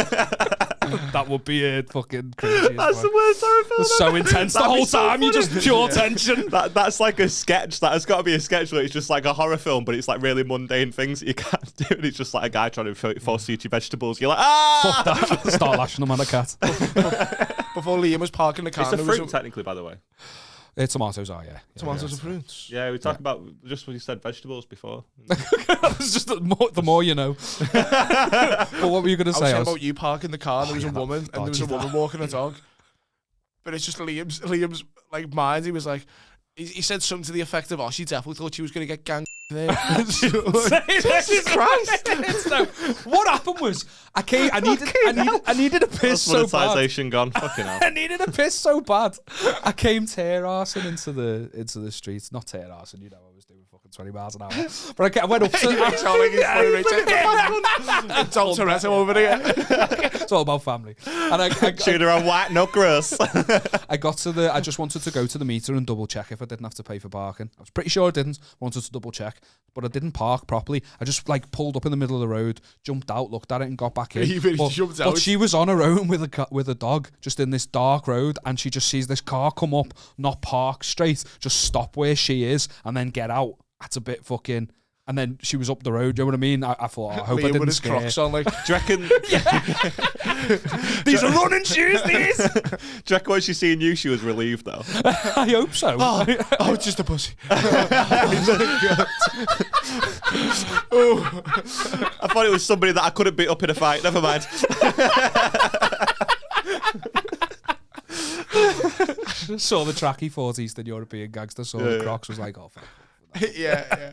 That would be a fucking crazy.
That's the worst horror film.
It's so intense the whole time. You just pure tension.
That's like a sketch. That has got to be a sketch where it's just like a horror film, but it's like really mundane things that you can't do. And it's just like a guy trying to force feed you vegetables. You're like, ah!
Fuck that. Start lashing them on a cat.
Before Liam was parking the car.
It's a fruit, technically, by the way.
Tomatoes are,
tomatoes and fruits.
Yeah, we talked about just when you said vegetables before.
It's just the more you know. But what were you going to say?
I was saying about you parking the car, and there was a woman, and there was a woman walking a dog. But it's just Liam's like mind. He was like, he said something to the effect of, "Oh, she definitely thought she was going to get gang."
Jesus Christ! No, what happened was I needed a piss so bad.
Monetization gone. Fucking hell.
I needed a piss so bad. I came tear-arsing into the streets. Not tear-arsing, you know. I was doing fucking 20 miles an hour. But I went up to
it's all Toretto over here.
It's all about family. And I
chewed her on white knuckles.
I just wanted to go to the meter and double check if I didn't have to pay for parking. I was pretty sure I didn't. Wanted to double check, but I didn't park properly. I just like pulled up in the middle of the road, jumped out, looked at it, and got back in. But she was on her own with a dog, just in this dark road, and she just sees this car come up, not park straight, just stop where she is, and then get out. That's a bit fucking. And then she was up the road. Do you know what I mean? I thought, I hope I didn't scare.
Crocs on, like,
do you reckon?
These are running shoes. These.
Do you reckon when she seen you, she was relieved though?
I hope so.
Oh, it's just a pussy.
I thought it was somebody that I couldn't beat up in a fight. Never mind.
Saw the tracky 40s Eastern European gangster. Saw the Crocs. Was like, oh fuck.
Yeah.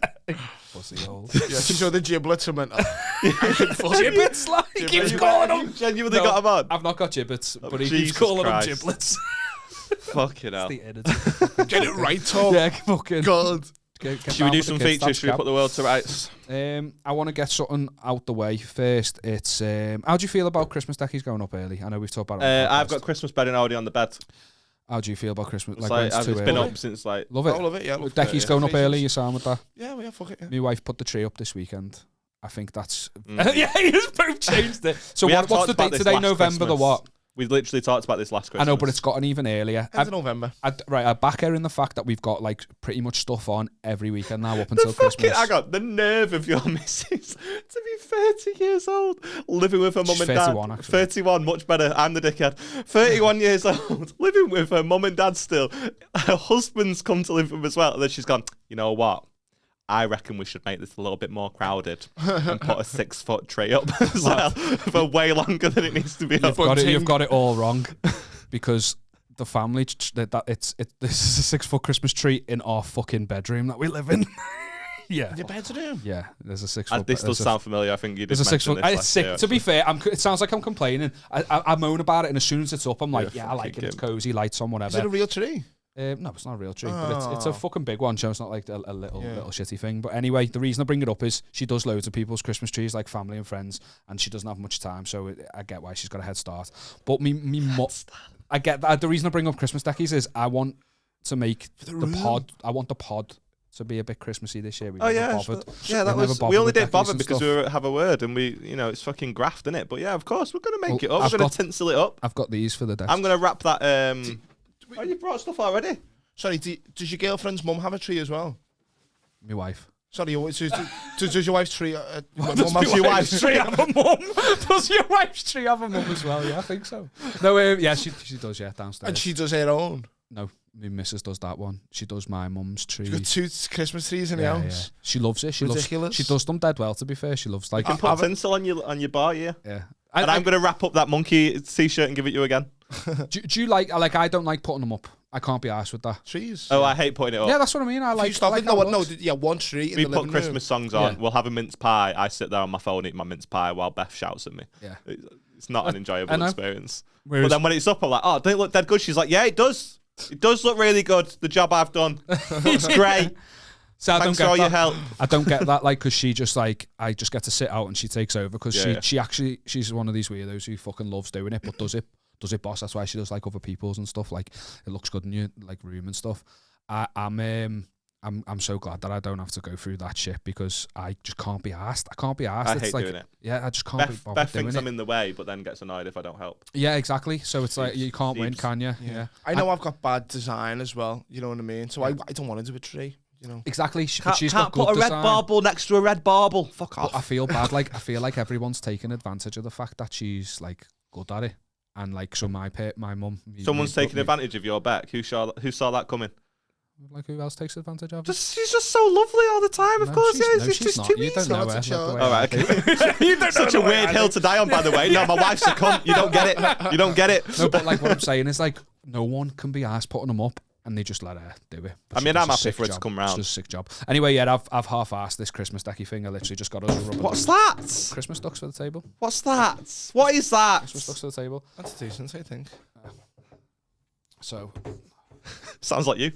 Pussy hole.
Yeah, she showed the giblets and went,
giblets, like keeps calling them.
Genuinely got them on.
I've not got giblets, but he
Jesus
keeps calling
Christ.
them giblets.
Fucking hell.
Get it right, Tom.
Yeah, fucking.
God.
Should we do some features? Should we put the world to rights?
I want to get something out the way first. It's how do you feel about Christmas deckies going up early? I know we've talked about it.
I've got Christmas bedding already on the bed.
How do you feel about Christmas?
It's been up since like.
Love it.
I love it. Yeah.
Deckies going up early. You sound with that?
Yeah. Fuck it. Yeah.
My wife put the tree up this weekend. I think that's. Yeah, you just both changed it. So what's the date today? November Christmas. The what?
We literally talked about this last Christmas.
I know, but it's gotten even earlier.
End of November.
I back her in the fact that we've got like pretty much stuff on every weekend now up until Christmas.
I got the nerve of your missus to be 30 years old, living with her mum and dad.
31, actually.
31, much better. I'm the dickhead. 31 years old, living with her mum and dad still. Her husband's come to live with them as well. And then she's gone, you know what? I reckon we should make this a little bit more crowded and put a 6-foot tree up as well for way longer than it needs to be up.
You've got it all wrong, because the family this is a 6-foot Christmas tree in our fucking bedroom that we live in. Yeah,
your bedroom.
Yeah, there's a 6-foot.
This does sound familiar. I think you did.
There's a 6-foot. It's sick. To be fair, it sounds like I'm complaining. I moan about it, and as soon as it's up, I'm like, I like it. It's cozy, lights on, whatever.
Is it a real tree?
No, it's not a real tree, but it's a fucking big one, so it's not like a little shitty thing. But anyway, the reason I bring it up is she does loads of people's Christmas trees, like family and friends, and she doesn't have much time, so I get why she's got a head start. But I get that. The reason I bring up Christmas deckies is I want to make I want the pod to be a bit Christmassy this year. We
only did bother because we have a word, and it's fucking graft, isn't it? But yeah, of course we're gonna make it up. We're gonna tinsel it up.
I've got these for the desk.
I'm gonna wrap that. Oh, you brought stuff already?
Sorry, does your girlfriend's mum have a tree as well?
My wife.
Sorry, does your wife's tree...
Does your wife's tree have a mum? Does your wife's tree have a mum as well? Yeah, I think so. No, yeah, she does, yeah, downstairs.
And she does her own?
No, my missus does that one. She does my mum's tree.
You've got 2 Christmas trees in the house?
Yeah. She loves it. She does them dead well, to be fair. She loves, like...
You can put tinsel on your bar, yeah.
Yeah.
And I'm going to wrap up that monkey t-shirt and give it you again.
Do you like I don't like putting them up. I can't be arsed with that.
Trees?
Oh, I hate putting it up.
Yeah, that's what I mean. I like
one tree in the living room.
We put Christmas songs on. Yeah. We'll have a mince pie. I sit there on my phone, eat my mince pie while Beth shouts at me.
Yeah.
It's not an enjoyable experience.
Whereas,
but then when it's up, I'm like, oh, don't it look that good? She's like, yeah, it does. It does look really good. The job I've done. It's great.
So
Thanks for all your help.
I don't get that, like, because she just, like, I just get to sit out and she takes over, because she's one of these weirdos who fucking loves doing it, but does it boss. That's why she does, like, other people's and stuff. Like, it looks good in your, like, room and stuff. I'm so glad that I don't have to go through that shit, because I just can't be arsed. I can't be arsed.
I hate doing it.
Yeah, I just can't be bothered.
Beth thinks I'm in the way, but then gets annoyed if I don't help.
Yeah, exactly. So it's like, you can't win, can you? Yeah.
I know I've got bad design as well, you know what I mean? So I don't want to do a tree. You know.
Exactly. She's
can't
got good
put a red
design.
barbel next to a red barbel. Fuck off.
But I feel bad. Like, I feel like everyone's taking advantage of the fact that she's, like, good at it. And, like, so my mum...
Someone's taking advantage of your back. Who saw that coming?
Like, who else takes advantage of it?
She's just so lovely all the time, of course. It's just too easy.
You don't know her.
All right, okay. You don't Such a weird hill to die on, by the way. No, my wife's a cunt. You don't get it. You don't get it.
No, but, like, what I'm saying is, like, no one can be arsed putting them up, and they just let her do it.
But I mean, I'm happy for it to come round.
It's just a sick job. Anyway, yeah, I've half-arsed this Christmas decky thing. I literally just got us a rubber.
What's that?
Christmas ducks for the table.
What's that? What is that?
Christmas ducks for the table.
That's decent, I think.
So.
Sounds like you.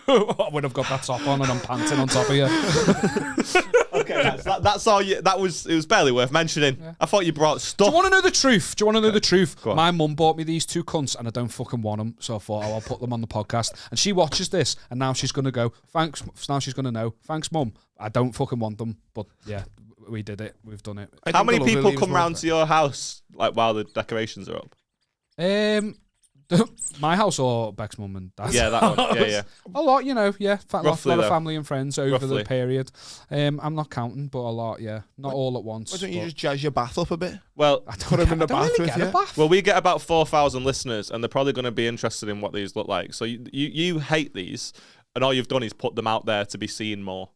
I would have got that top on and I'm panting on top of you.
Okay, that's all you. It was barely worth mentioning. Yeah. I thought you brought stuff.
Do you want to know the truth? My mum bought me these 2 cunts and I don't fucking want them, so I thought, I'll put them on the podcast. And she watches this and now she's going to go, thanks. Now she's going to know, thanks, mum. I don't fucking want them, but yeah, we did it. We've done it.
How many people come round to your house like while the decorations are up?
My house or Beck's mum and dad?
Yeah, that one. Yeah.
A lot, you know, yeah.
Roughly,
a lot of family and friends over the period. I'm not counting, but a lot, yeah. Not all at once.
Why don't you just jazz your bath up a bit?
Well,
put them in the bath with you.
Well, we get about 4,000 listeners, and they're probably going to be interested in what these look like. So you hate these, and all you've done is put them out there to be seen more,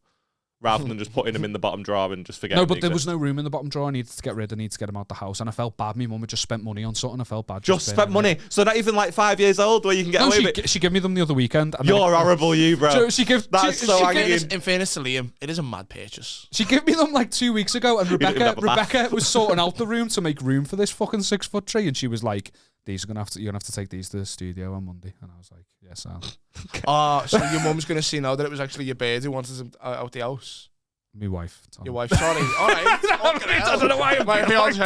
rather than just putting them in the bottom drawer and just forgetting.
No, but there was no room in the bottom drawer. I needed to get rid. I needed to get them out the house, and I felt bad. My mum had just spent money on something. I felt bad.
Just spent money. So not even like 5 years old where you can get away with it.
She gave me them the other weekend. And
You're horrible, you bro.
So
That's so angry.
In fairness to Liam, it is a mad purchase.
She gave me them like 2 weeks ago, and Rebecca was sorting out the room to make room for this fucking 6-foot tree, and she was like, you're gonna have to take these to the studio on Monday. And I was like, yes, Al.
So your mum's gonna see now that it was actually your bird who wanted them out the house.
My wife. Tom.
Your wife, sorry. All right. I don't know why I'm my fiance.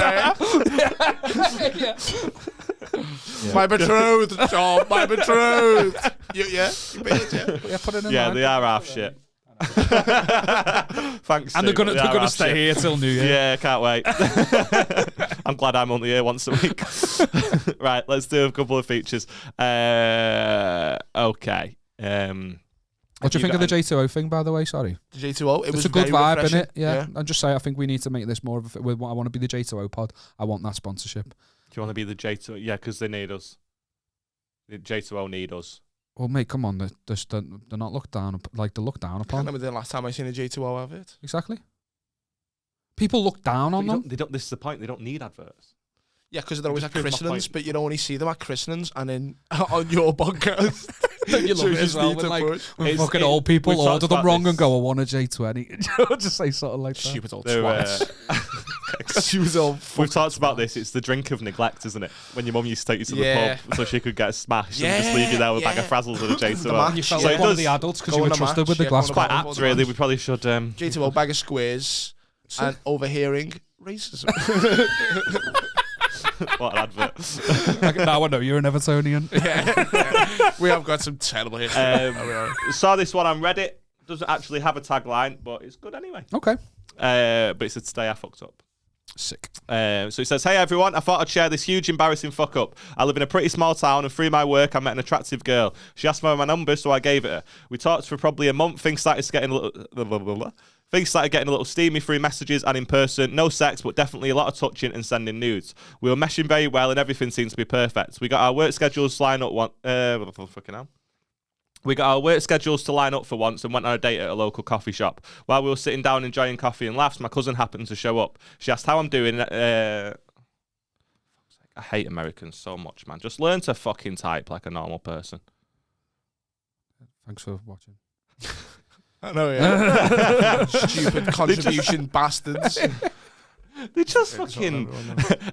My betrothed, Tom. My betrothed. Yeah,
put it in.
Yeah, they are half shit. Thanks.
And they're gonna stay here till New Year.
Yeah, can't wait. I'm glad I'm only here once a week. Right, let's do a couple of features. Okay.
What do you think of the J2O thing, by the way? Sorry.
The J2O,
it's a good vibe, isn't it? Yeah. I'm just saying, I think we need to make this more of a. I want to be the J2O pod. I want that sponsorship.
Do you want to be the J2O? Yeah, because they need us. The J2O need us.
Well, mate, come on. They're not looked down. Like, they're looked down upon.
I remember the last time I seen a J2O advert.
Exactly. People look down on them.
They don't. This is the point. They don't need adverts.
Yeah, because they're always at christenings, but you don't only see them at christenings and then on your podcast.
You love it as well when fucking old people order them wrong and go, I want a J20. Just say something like that.
Stupid old twats. She was all
We've talked about this. It's the drink of neglect, isn't it? When your mum used to take you to the pub so she could get smashed and just leave you there with a bag of frazzles and a J2O.
You felt like one of the adults because you were trusted with the glass.
Quite apt, really. We probably should...
J2O, bag of squares and overhearing racism.
What an advert.
Now I know you're an Evertonian.
Yeah. We have got some terrible history.
Saw this one on Reddit. Doesn't actually have a tagline, but it's good anyway.
Okay.
But it said, today I fucked up.
Sick.
So it says, hey everyone, I thought I'd share this huge embarrassing fuck up. I live in a pretty small town and through my work I met an attractive girl. She asked for my number, so I gave it her. We talked for probably a month. Things started getting a little steamy through messages and in person. No sex, but definitely a lot of touching and sending nudes. We were meshing very well and everything seemed to be perfect. We got our work schedules lined up We got our work schedules to line up for once and went on a date at a local coffee shop. While we were sitting down enjoying coffee and laughs, my cousin happened to show up. She asked how I'm doing. I hate Americans so much, man. Just learn to fucking type like a normal person.
Thanks for watching.
I know, yeah. Stupid contribution bastards.
They just fucking...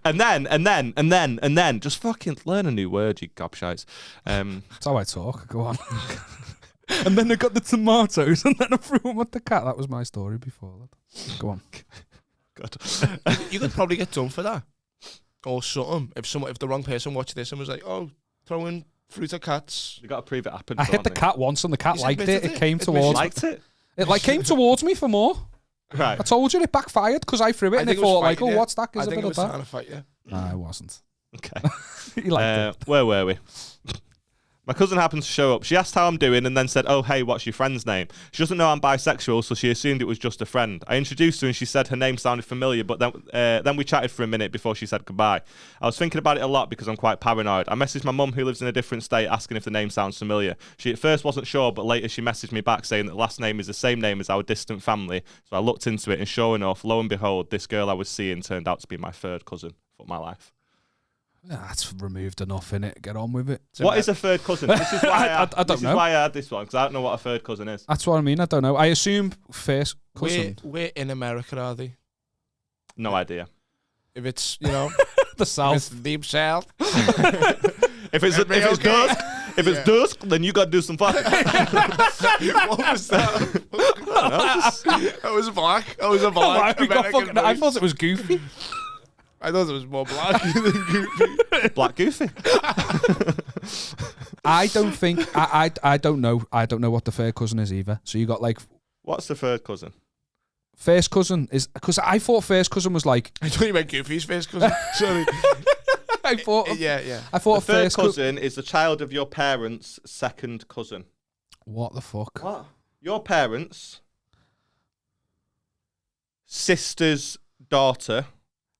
and then, just fucking learn a new word, you gobshites.
That's how I talk. Go on. And then I got the tomatoes and then I threw them at the cat. That was my story before that. Go on.
God.
You could probably get done for that. Or something. If the wrong person watched this and was like, oh, throwing fruit at cats.
You got to prove it happened.
I hit the cat once and the cat liked it. It came towards me.
Liked it?
It came towards me for more.
Right.
I told you it backfired because I threw it and it thought like, oh, what's that?
I think it was trying to fight you.
No, it wasn't.
Okay.
He liked it.
Where were we? My cousin happened to show up. She asked how I'm doing and then said, oh, hey, what's your friend's name? She doesn't know I'm bisexual, so she assumed it was just a friend. I introduced her and she said her name sounded familiar, but then we chatted for a minute before she said goodbye. I was thinking about it a lot because I'm quite paranoid. I messaged my mum, who lives in a different state, asking if the name sounds familiar. She at first wasn't sure, but later she messaged me back saying that the last name is the same name as our distant family. So I looked into it and sure enough, lo and behold, this girl I was seeing turned out to be my third cousin. Fuck my life.
Yeah, that's removed enough, innit? Get on with it.
What is a third cousin? This is why
I don't know.
This is why I had this one, because I don't know what a third cousin is.
That's what I mean. I don't know. I assume first cousin.
Where in America are they?
No idea.
If it's, you know,
the South.
It's the deep South.
if it's dusk, then you got to do some fucking.
What was that? I was black. I was a black.
I thought it was Goofy.
I thought it was more black than Goofy.
Black Goofy.
I don't think I don't know. I don't know what the third cousin is either. So you got like,
what's the third cousin?
First cousin is because I thought first cousin was like.
I thought you meant Goofy's first cousin. Sorry.
I thought.
Yeah.
I thought
the third cousin is the child of your parents' second cousin.
What the fuck?
What? Your parents' sister's daughter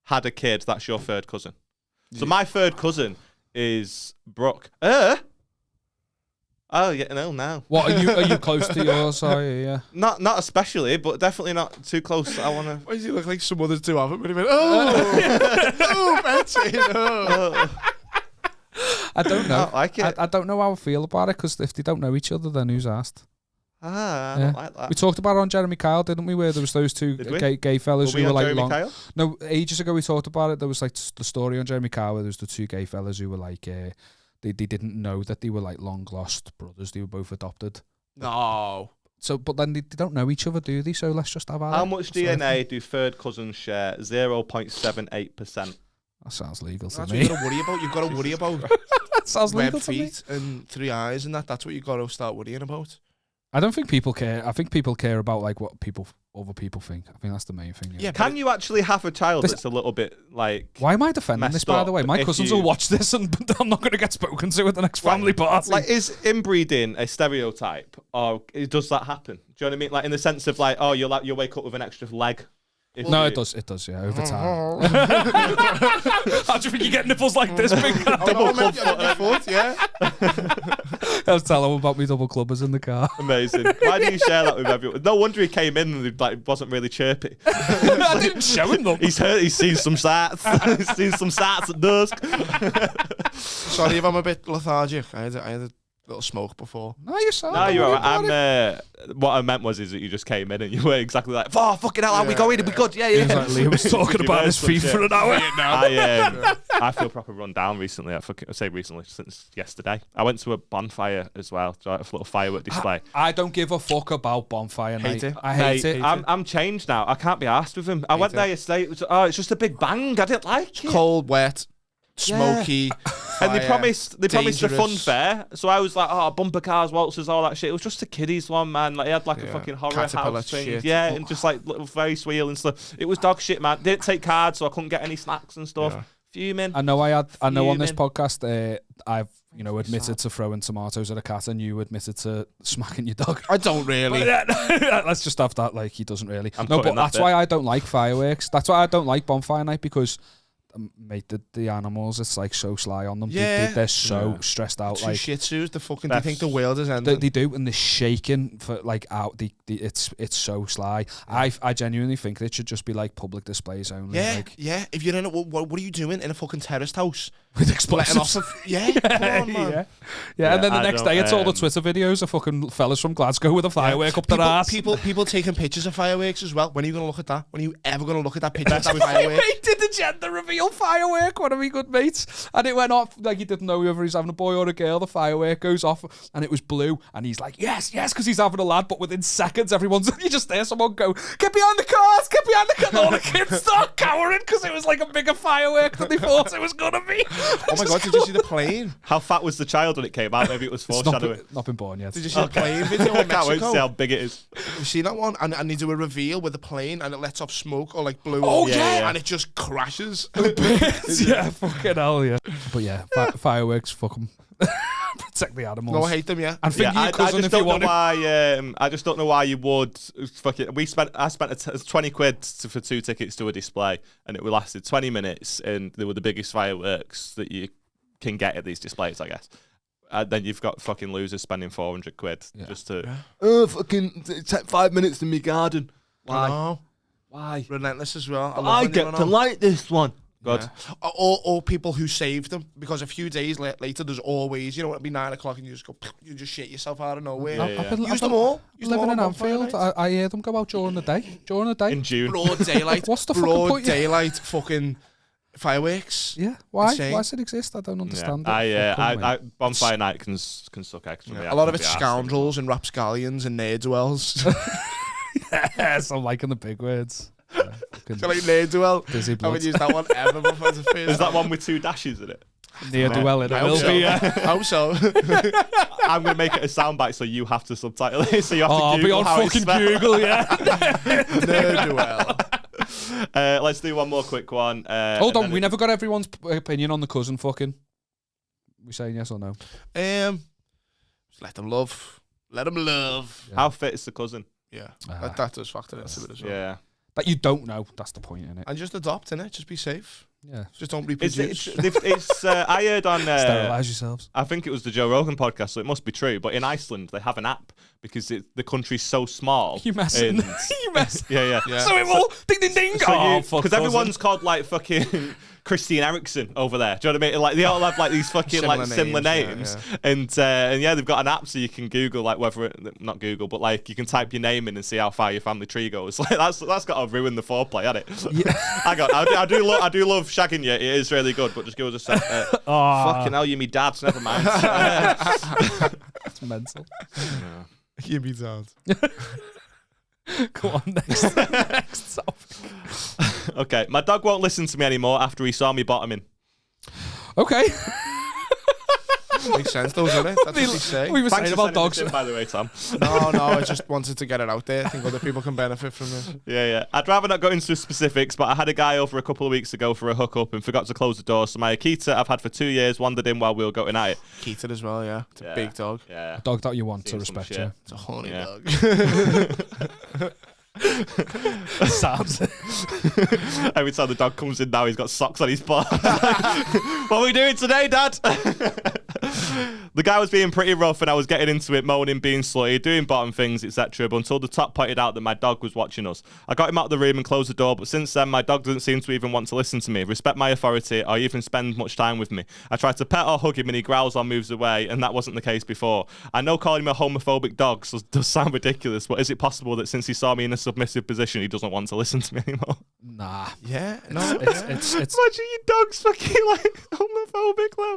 had a kid. That's your third cousin. So my third cousin is Brooke. Oh yeah, no, now.
What are you close to yours? Yeah.
Not especially, but definitely not too close. I wanna.
Why does he look like some others do have it? But he went, oh, Betsy, no.
I don't know.
I like it.
I don't know how I feel about it because if they don't know each other, then who's asked?
I don't like that.
We talked about it on Jeremy Kyle, didn't we? Where there was those two gay fellas who were like long. Kyle? No, ages ago we talked about it. There was like the story on Jeremy Kyle where there was the two gay fellas who were like they didn't know that they were like long lost brothers. They were both adopted.
No.
So, but then they don't know each other, do they? So let's just have our.
How much DNA do third cousins share? 0.78%.
That sounds legal to
that's
me.
What you've got to worry about. You've got to worry about
that sounds legal
web
to me.
feet and 3 eyes and that. That's what you've got to start worrying about.
I don't think people care. I think people care about like what other people think. I think that's the main thing.
Yeah. Can you actually have a child that's a little bit like?
Why am I defending this? By the way, my cousins will watch this, and I'm not going to get spoken to at the next family party.
Like, is inbreeding a stereotype, or does that happen? Do you know what I mean? Like in the sense of like, oh, you'll wake up with an extra leg.
No, it does. It does. Yeah, over time. How do you think you get nipples like this big?
Double club foot, yeah.
I was telling him about me double clubbers in the car.
Amazing. Why do you share that with everyone? No wonder he came in and like wasn't really chirpy.
I didn't show him them.
He's hurt. He's seen some sats. He's seen some sats at dusk.
Sorry if I'm a bit lethargic. I had a little smoke before.
No, you're sorry.
No, you're right. What I meant was that you just came in and you were exactly like, oh, fucking hell, are we going? Are we good? Yeah.
He was talking about his feet for an hour.
I feel proper run down recently. I say recently, since yesterday. I went to a bonfire as well, a little firework display.
I don't give a fuck about bonfire night. I hate it.
I'm changed now. I can't be arsed with him. I went there yesterday. It's just a big bang. I didn't like it.
Cold, wet, smoky.
And they promised a fun fair, so I was like, oh, bumper cars, waltzers, all that shit. It was just a kiddies one, man. Like, he had like a fucking horror
Caterpillar
house thing,
shit.
and just like little Ferris wheel and stuff. It was dog shit, man. Didn't take cards, so I couldn't get any snacks and stuff. Fuming.
I know on this podcast, I've admitted to throwing tomatoes at a cat, and you admitted to smacking your dog.
I don't really.
Let's just have that. Like, he doesn't really. No, but that's why I don't like fireworks. That's why I don't like bonfire night, because mate, the animals, it's like so sly on them. They're so stressed out.
Two
like
Shih Tzus, they think the world is ending.
They do, and they're shaking for like out. It's so sly. I genuinely think it should just be like public displays only.
Yeah,
like,
yeah. If you're in it, what are you doing in a fucking terraced house
with explosives?
Come on, man.
Yeah. And then the next day, it's all the Twitter videos of fucking fellas from Glasgow with a firework up their ass.
People taking pictures of fireworks as well. When are you gonna look at that? When are you ever gonna look at that picture of that firework?
He did the gender reveal firework, one of my good mates, and it went off like he didn't know whether he's having a boy or a girl. The firework goes off and it was blue, and he's like, yes, because he's having a lad. But within seconds, you just hear someone go, get behind the cars, and all the kids start cowering because it was like a bigger firework than they thought it was gonna be.
Oh my god, did you see the plane?
How fat was the child when it came out? Maybe it was foreshadowing.
Not been born yet.
Did you see the plane video in Mexico?
I can't wait to see how big it is.
You see that one? And they do a reveal with the plane, and it lets off smoke or like blue.
Oh yeah.
And it just crashes.
Yeah, fucking hell, yeah. But yeah, fireworks, fuck them. Protect the animals.
No, I hate them, yeah.
And think your cousin if you want to.
I just don't know why you would. Fuck it. I spent 20 quid for 2 tickets to a display, and it lasted 20 minutes, and they were the biggest fireworks that you can get at these displays, I guess. Then you've got fucking losers spending 400 quid just to fucking take 5 minutes in my garden. Why?
No.
Why?
Relentless as well.
I get to like this one. Good.
Yeah. Or people who saved them, because a few days later there's always, it'll be 9 o'clock and you just shit yourself out of nowhere. Use them all.
Living in Anfield, I hear them go out during the day.
In June.
Broad daylight.
What's the
broad
fucking
daylight fucking fireworks?
Yeah. Why? Insane. Why does it exist? I don't understand it.
Bonfire night can suck extra.
Yeah. A lot of it's scoundrels and rapscallions and ne'er-do-wells.
Yes, I'm liking the big words.
So like ne'er-do-well.
I
haven't used that one ever before.
Is that one with 2 dashes in it?
Ne'er-do-well, it will be.
I hope so.
I'm going to make it a soundbite so you have to subtitle it. So you have to Google
be on
how
fucking Google, yeah.
Ne'er-do-well.
Let's do one more quick one.
Hold on, we never got everyone's opinion on the cousin fucking. We saying yes or no?
Just let them love. Let them love.
Yeah. How fit is the cousin?
Yeah, that does factor into it as well.
Yeah.
That you don't know, that's the point, innit?
And just adopt, innit? Just be safe.
Yeah.
Just don't reproduce.
I heard on...
Sterilise yourselves.
I think it was the Joe Rogan podcast, so it must be true. But in Iceland, they have an app because the country's so small.
You messing? You messing?
Yeah.
So it will... Ding, ding, ding.
Because everyone's called like fucking... Christine Erickson over there. Do you know what I mean? Like they all have like these fucking similar names. Yeah. And they've got an app so you can Google like not Google, but like you can type your name in and see how far your family tree goes. Like that's got to ruin the foreplay, hasn't it? Yeah. I do love shagging you. It is really good, but just give us a sec. Fucking hell, you me dads. Never mind.
It's mental.
Yeah.
You me dads.
Go on, next topic.
Okay, my dog won't listen to me anymore after he saw me bottoming.
Okay.
Makes sense, though, doesn't it? That's what they say.
We were
Thanks
saying
for
about dogs.
sending this in, by the way, Tom.
No, I just wanted to get it out there. I think other people can benefit from this.
Yeah. I'd rather not go into specifics, but I had a guy over a couple of weeks ago for a hookup and forgot to close the door. So my Akita I've had for 2 years wandered in while we were going at it.
Keaton as well, yeah. It's a big dog.
Yeah.
A dog that you want to
Seen
respect
some
you.
It's a horny dog.
Sounds.
Every time the dog comes in now, he's got socks on his butt. What are we doing today, Dad? The guy was being pretty rough and I was getting into it, moaning, being slutty, doing bottom things, etc. But until the top pointed out that my dog was watching us. I got him out of the room and closed the door, but since then my dog doesn't seem to even want to listen to me, respect my authority, or even spend much time with me. I try to pet or hug him and he growls or moves away, and that wasn't the case before. I know calling him a homophobic dog does sound ridiculous, but is it possible that since he saw me in a submissive position, he doesn't want to listen to me anymore?
Nah.
Yeah, no,
It's
Imagine your dog's fucking like homophobic, though.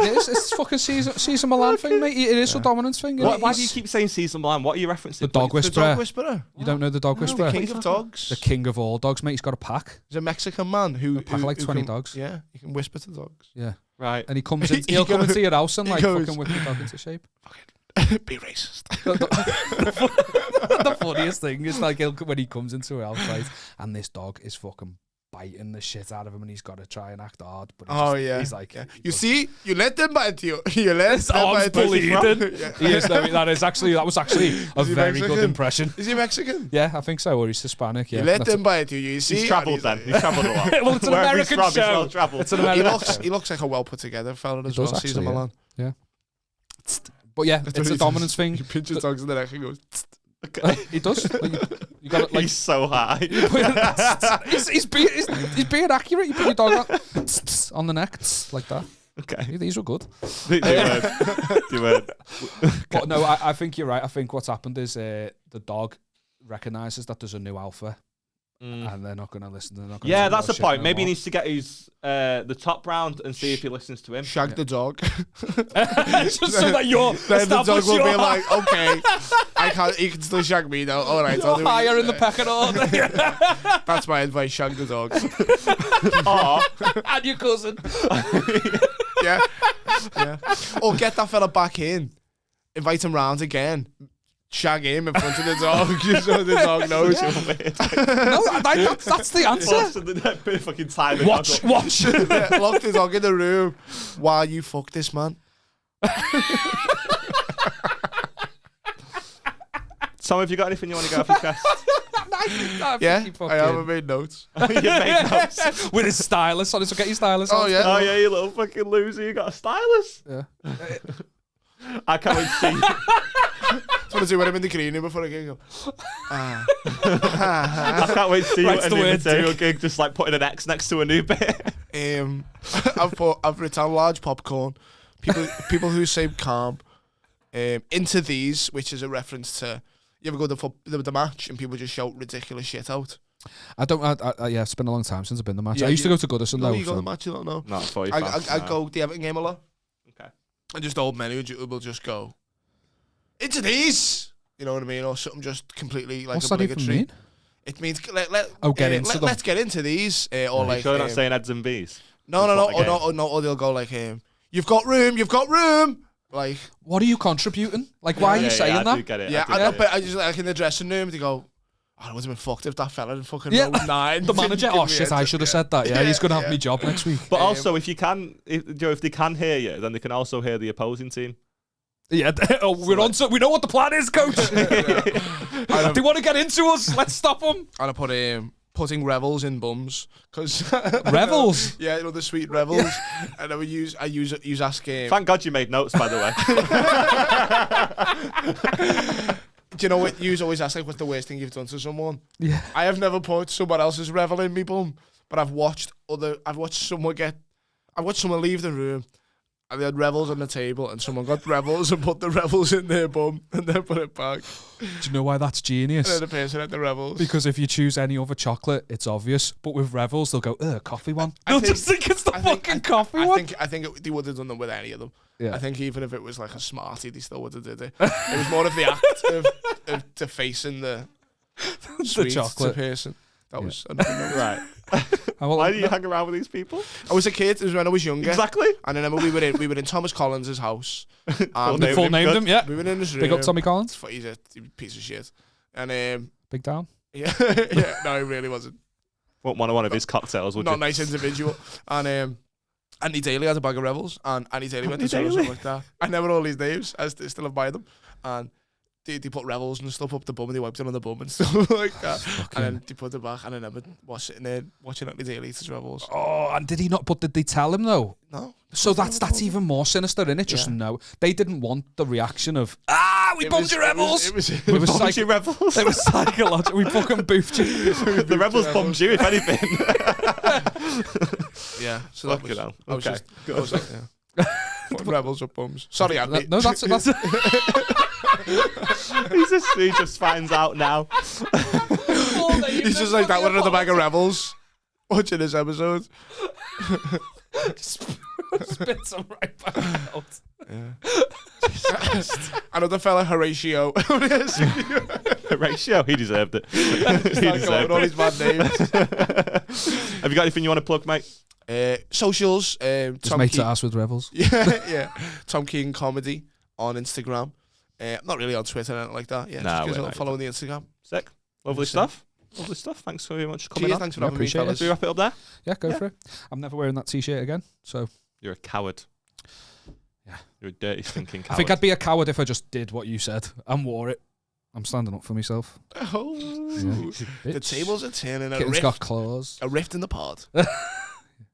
it is. It's fucking Caesar Milan thing, mate. It is a dominance thing.
Why do you keep saying Caesar Milan? What are you referencing?
The dog
the
whisperer.
dog whisperer.
You don't know the dog whisperer?
The king of dogs.
The king of all dogs, mate. He's got a pack.
He's a Mexican man who
Like 20
can,
dogs.
Yeah, he can whisper to dogs.
Yeah.
Right.
And he comes in.
He
He'll come
goes-
into your house and
he
like
goes-
fucking whip your dog into shape.
Be racist.
The funniest thing is like when he comes into a house, right, and this dog is fucking biting the shit out of him, and he's got to try and act hard. But he's like,
you see, you let them bite you. You let
his
them
arm's
bite you.
bleeding.
Yeah.
He is. That was actually a
Is he
very
Mexican?
good impression.
Is he Mexican?
Yeah, I think so. Or he's Hispanic. Yeah,
You let
That's
them bite you. You see,
He's travelled then. He's travelled a lot.
Well, it's an
Wherever he's
American
from, he's
show.
well-travelled.
It's an
He
American.
he looks like a well put together fella as
He does
well. Caesar
actually, yeah.
Milan.
Yeah. But yeah,
That's
it's
what
a
he
dominance
does.
thing.
He pinches dogs in the neck and goes.
He does. Like, you got like
He's so high.
he's being accurate. You put your dog on the neck like that.
Okay.
These were good.
They were.
But no, I think you're right. I think what's happened is the dog recognises that there's a new alpha, and they're not going to listen. They're not gonna
Yeah,
do
that's
that
the
shit
point.
no
Maybe he
more.
needs to get his the top round and see if he listens to him.
Shag the dog.
Just so that you're
Then the dog will be
you're
like, okay, I can't. He can still shag me now. All right, I'll do what you
higher in the
say.
pecking order.
That's my advice. Shag the dog.
And your cousin.
Yeah. Or get that fella back in. Invite him round again. Shag him in front of the dog so the dog knows.
No, that's the answer.
Fucking time.
Watch.
Yeah, lock the dog in the room while you fuck this man.
Tom, have you got anything you want to get off your chest?
Yeah, I haven't made notes.
You made notes.
With his stylus on it, so get your stylus on.
Oh yeah.
Oh yeah, you little fucking loser! You got a stylus.
Yeah.
I can't wait to see.
That's what I do when I'm in the green room before I go.
I can't wait to see you
Writes
at
the
a new
word
material
dick.
gig, just like putting an X next to a new bit.
I've written large popcorn. People who say calm. Into these, which is a reference to you ever go to the match and people just shout ridiculous shit out.
I don't. Yeah, it's been a long time since I've been to the match.
Yeah,
I used to go to Goodison
No,
though.
you go to
so-
the match, you don't know.
Not for you.
I go the Everton game a lot.
Okay.
And just old men who will just go into these. You know what I mean? Or something just completely like
What's that even
obligatory.
mean?
It means get into them. Let's get into these. Or
Are you
like
sure you're not saying Eds and Bs?
no, or they'll go like you've got room. Like
What are you contributing? Like, why are you saying
I
that?
do get it.
yeah,
I do get it.
I just like in the dressing room they go. Oh, I would have been fucked if that fella in fucking
Yeah.
row 9.
The manager.
didn't
Oh
give me
shit!
a
I
tip.
should have said that. Yeah, he's gonna have me job next week.
But also, if they can hear you, then they can also hear the opposing team.
Yeah. We're on. So we know what the plan is, coach. They want to get into us. Let's stop them.
And I put putting revels in bums because
Revels?
Yeah, you know the sweet revels. And I would use ask
Thank God you made notes, by the way.
do you know what you always ask like what's the worst thing you've done to someone?
Yeah.
I have never put someone else's revel in me bum, but I've watched someone leave the room and they had revels on the table and someone got revels and put the revels in their bum and then put it back.
Do you know why that's
And
genius?
then the person had the revels.
Because if you choose any other chocolate, it's obvious. But with Revels, they'll go, coffee one.
I
They'll
think-
just think it's the fucking coffee
I
one.
think they would have done them with any of them.
Yeah.
I think even if it was like a Smartie, they still would have did it. It was more of the act of defacing the sweet
chocolate.
to person. That was right.
Why do you hang around with these people?
I was a kid. It was when I was younger.
Exactly.
And I remember we were in Thomas Collins' house.
Full named him, yeah.
We were in his room.
Big up Tommy Collins.
He's a piece of shit. And
Big down.
Yeah, no, he really wasn't.
Won't want one of his cocktails, would you?
Not a nice individual. And Andy Daly had a bag of Rebels, and Andy Daly went to something like that. I never all these names. I still have by them. And they put Rebels and stuff up the bum, and they wiped it on the bum and stuff like that. And then they put it back, and I remember sitting there watching Andy Daly eat his Rebels.
Oh, and did he not? But did they tell him though?
No.
So that's even more sinister, innit? Just no. They didn't want the reaction of we bummed your Rebels. It was
your Rebels.
It was psychological. We fucking boofed you.
The Rebels bummed you, if anything.
Yeah. So
that was, okay.
I was like, put Rebels up bums. Sorry, Andy.
No, that's
he just finds out now.
He's just like that one of the bag of Rebels watching this episode.
Spits him right back out.
Yeah. Another fella, Horatio.
Horatio, he deserved it. He deserved
all his bad names.
Have you got anything you want to plug, mate?
Socials.
Just mates ass with Rebels.
Yeah. Tom Keegan Comedy on Instagram. Not really on Twitter or anything like that. Yeah, just follow the Instagram.
Sick. Lovely stuff. Lovely stuff. Thanks very much for coming on.
Thanks for having me,
Should
fellas.
we wrap it up there?
Yeah, go for it. I'm never wearing that t-shirt again, so...
You're a coward.
Yeah.
You're a dirty, stinking coward.
I think I'd be a coward if I just did what you said and wore it. I'm standing up for myself.
Oh. Yeah. The tables are turning.
Kitten's got claws.
A rift in the pod.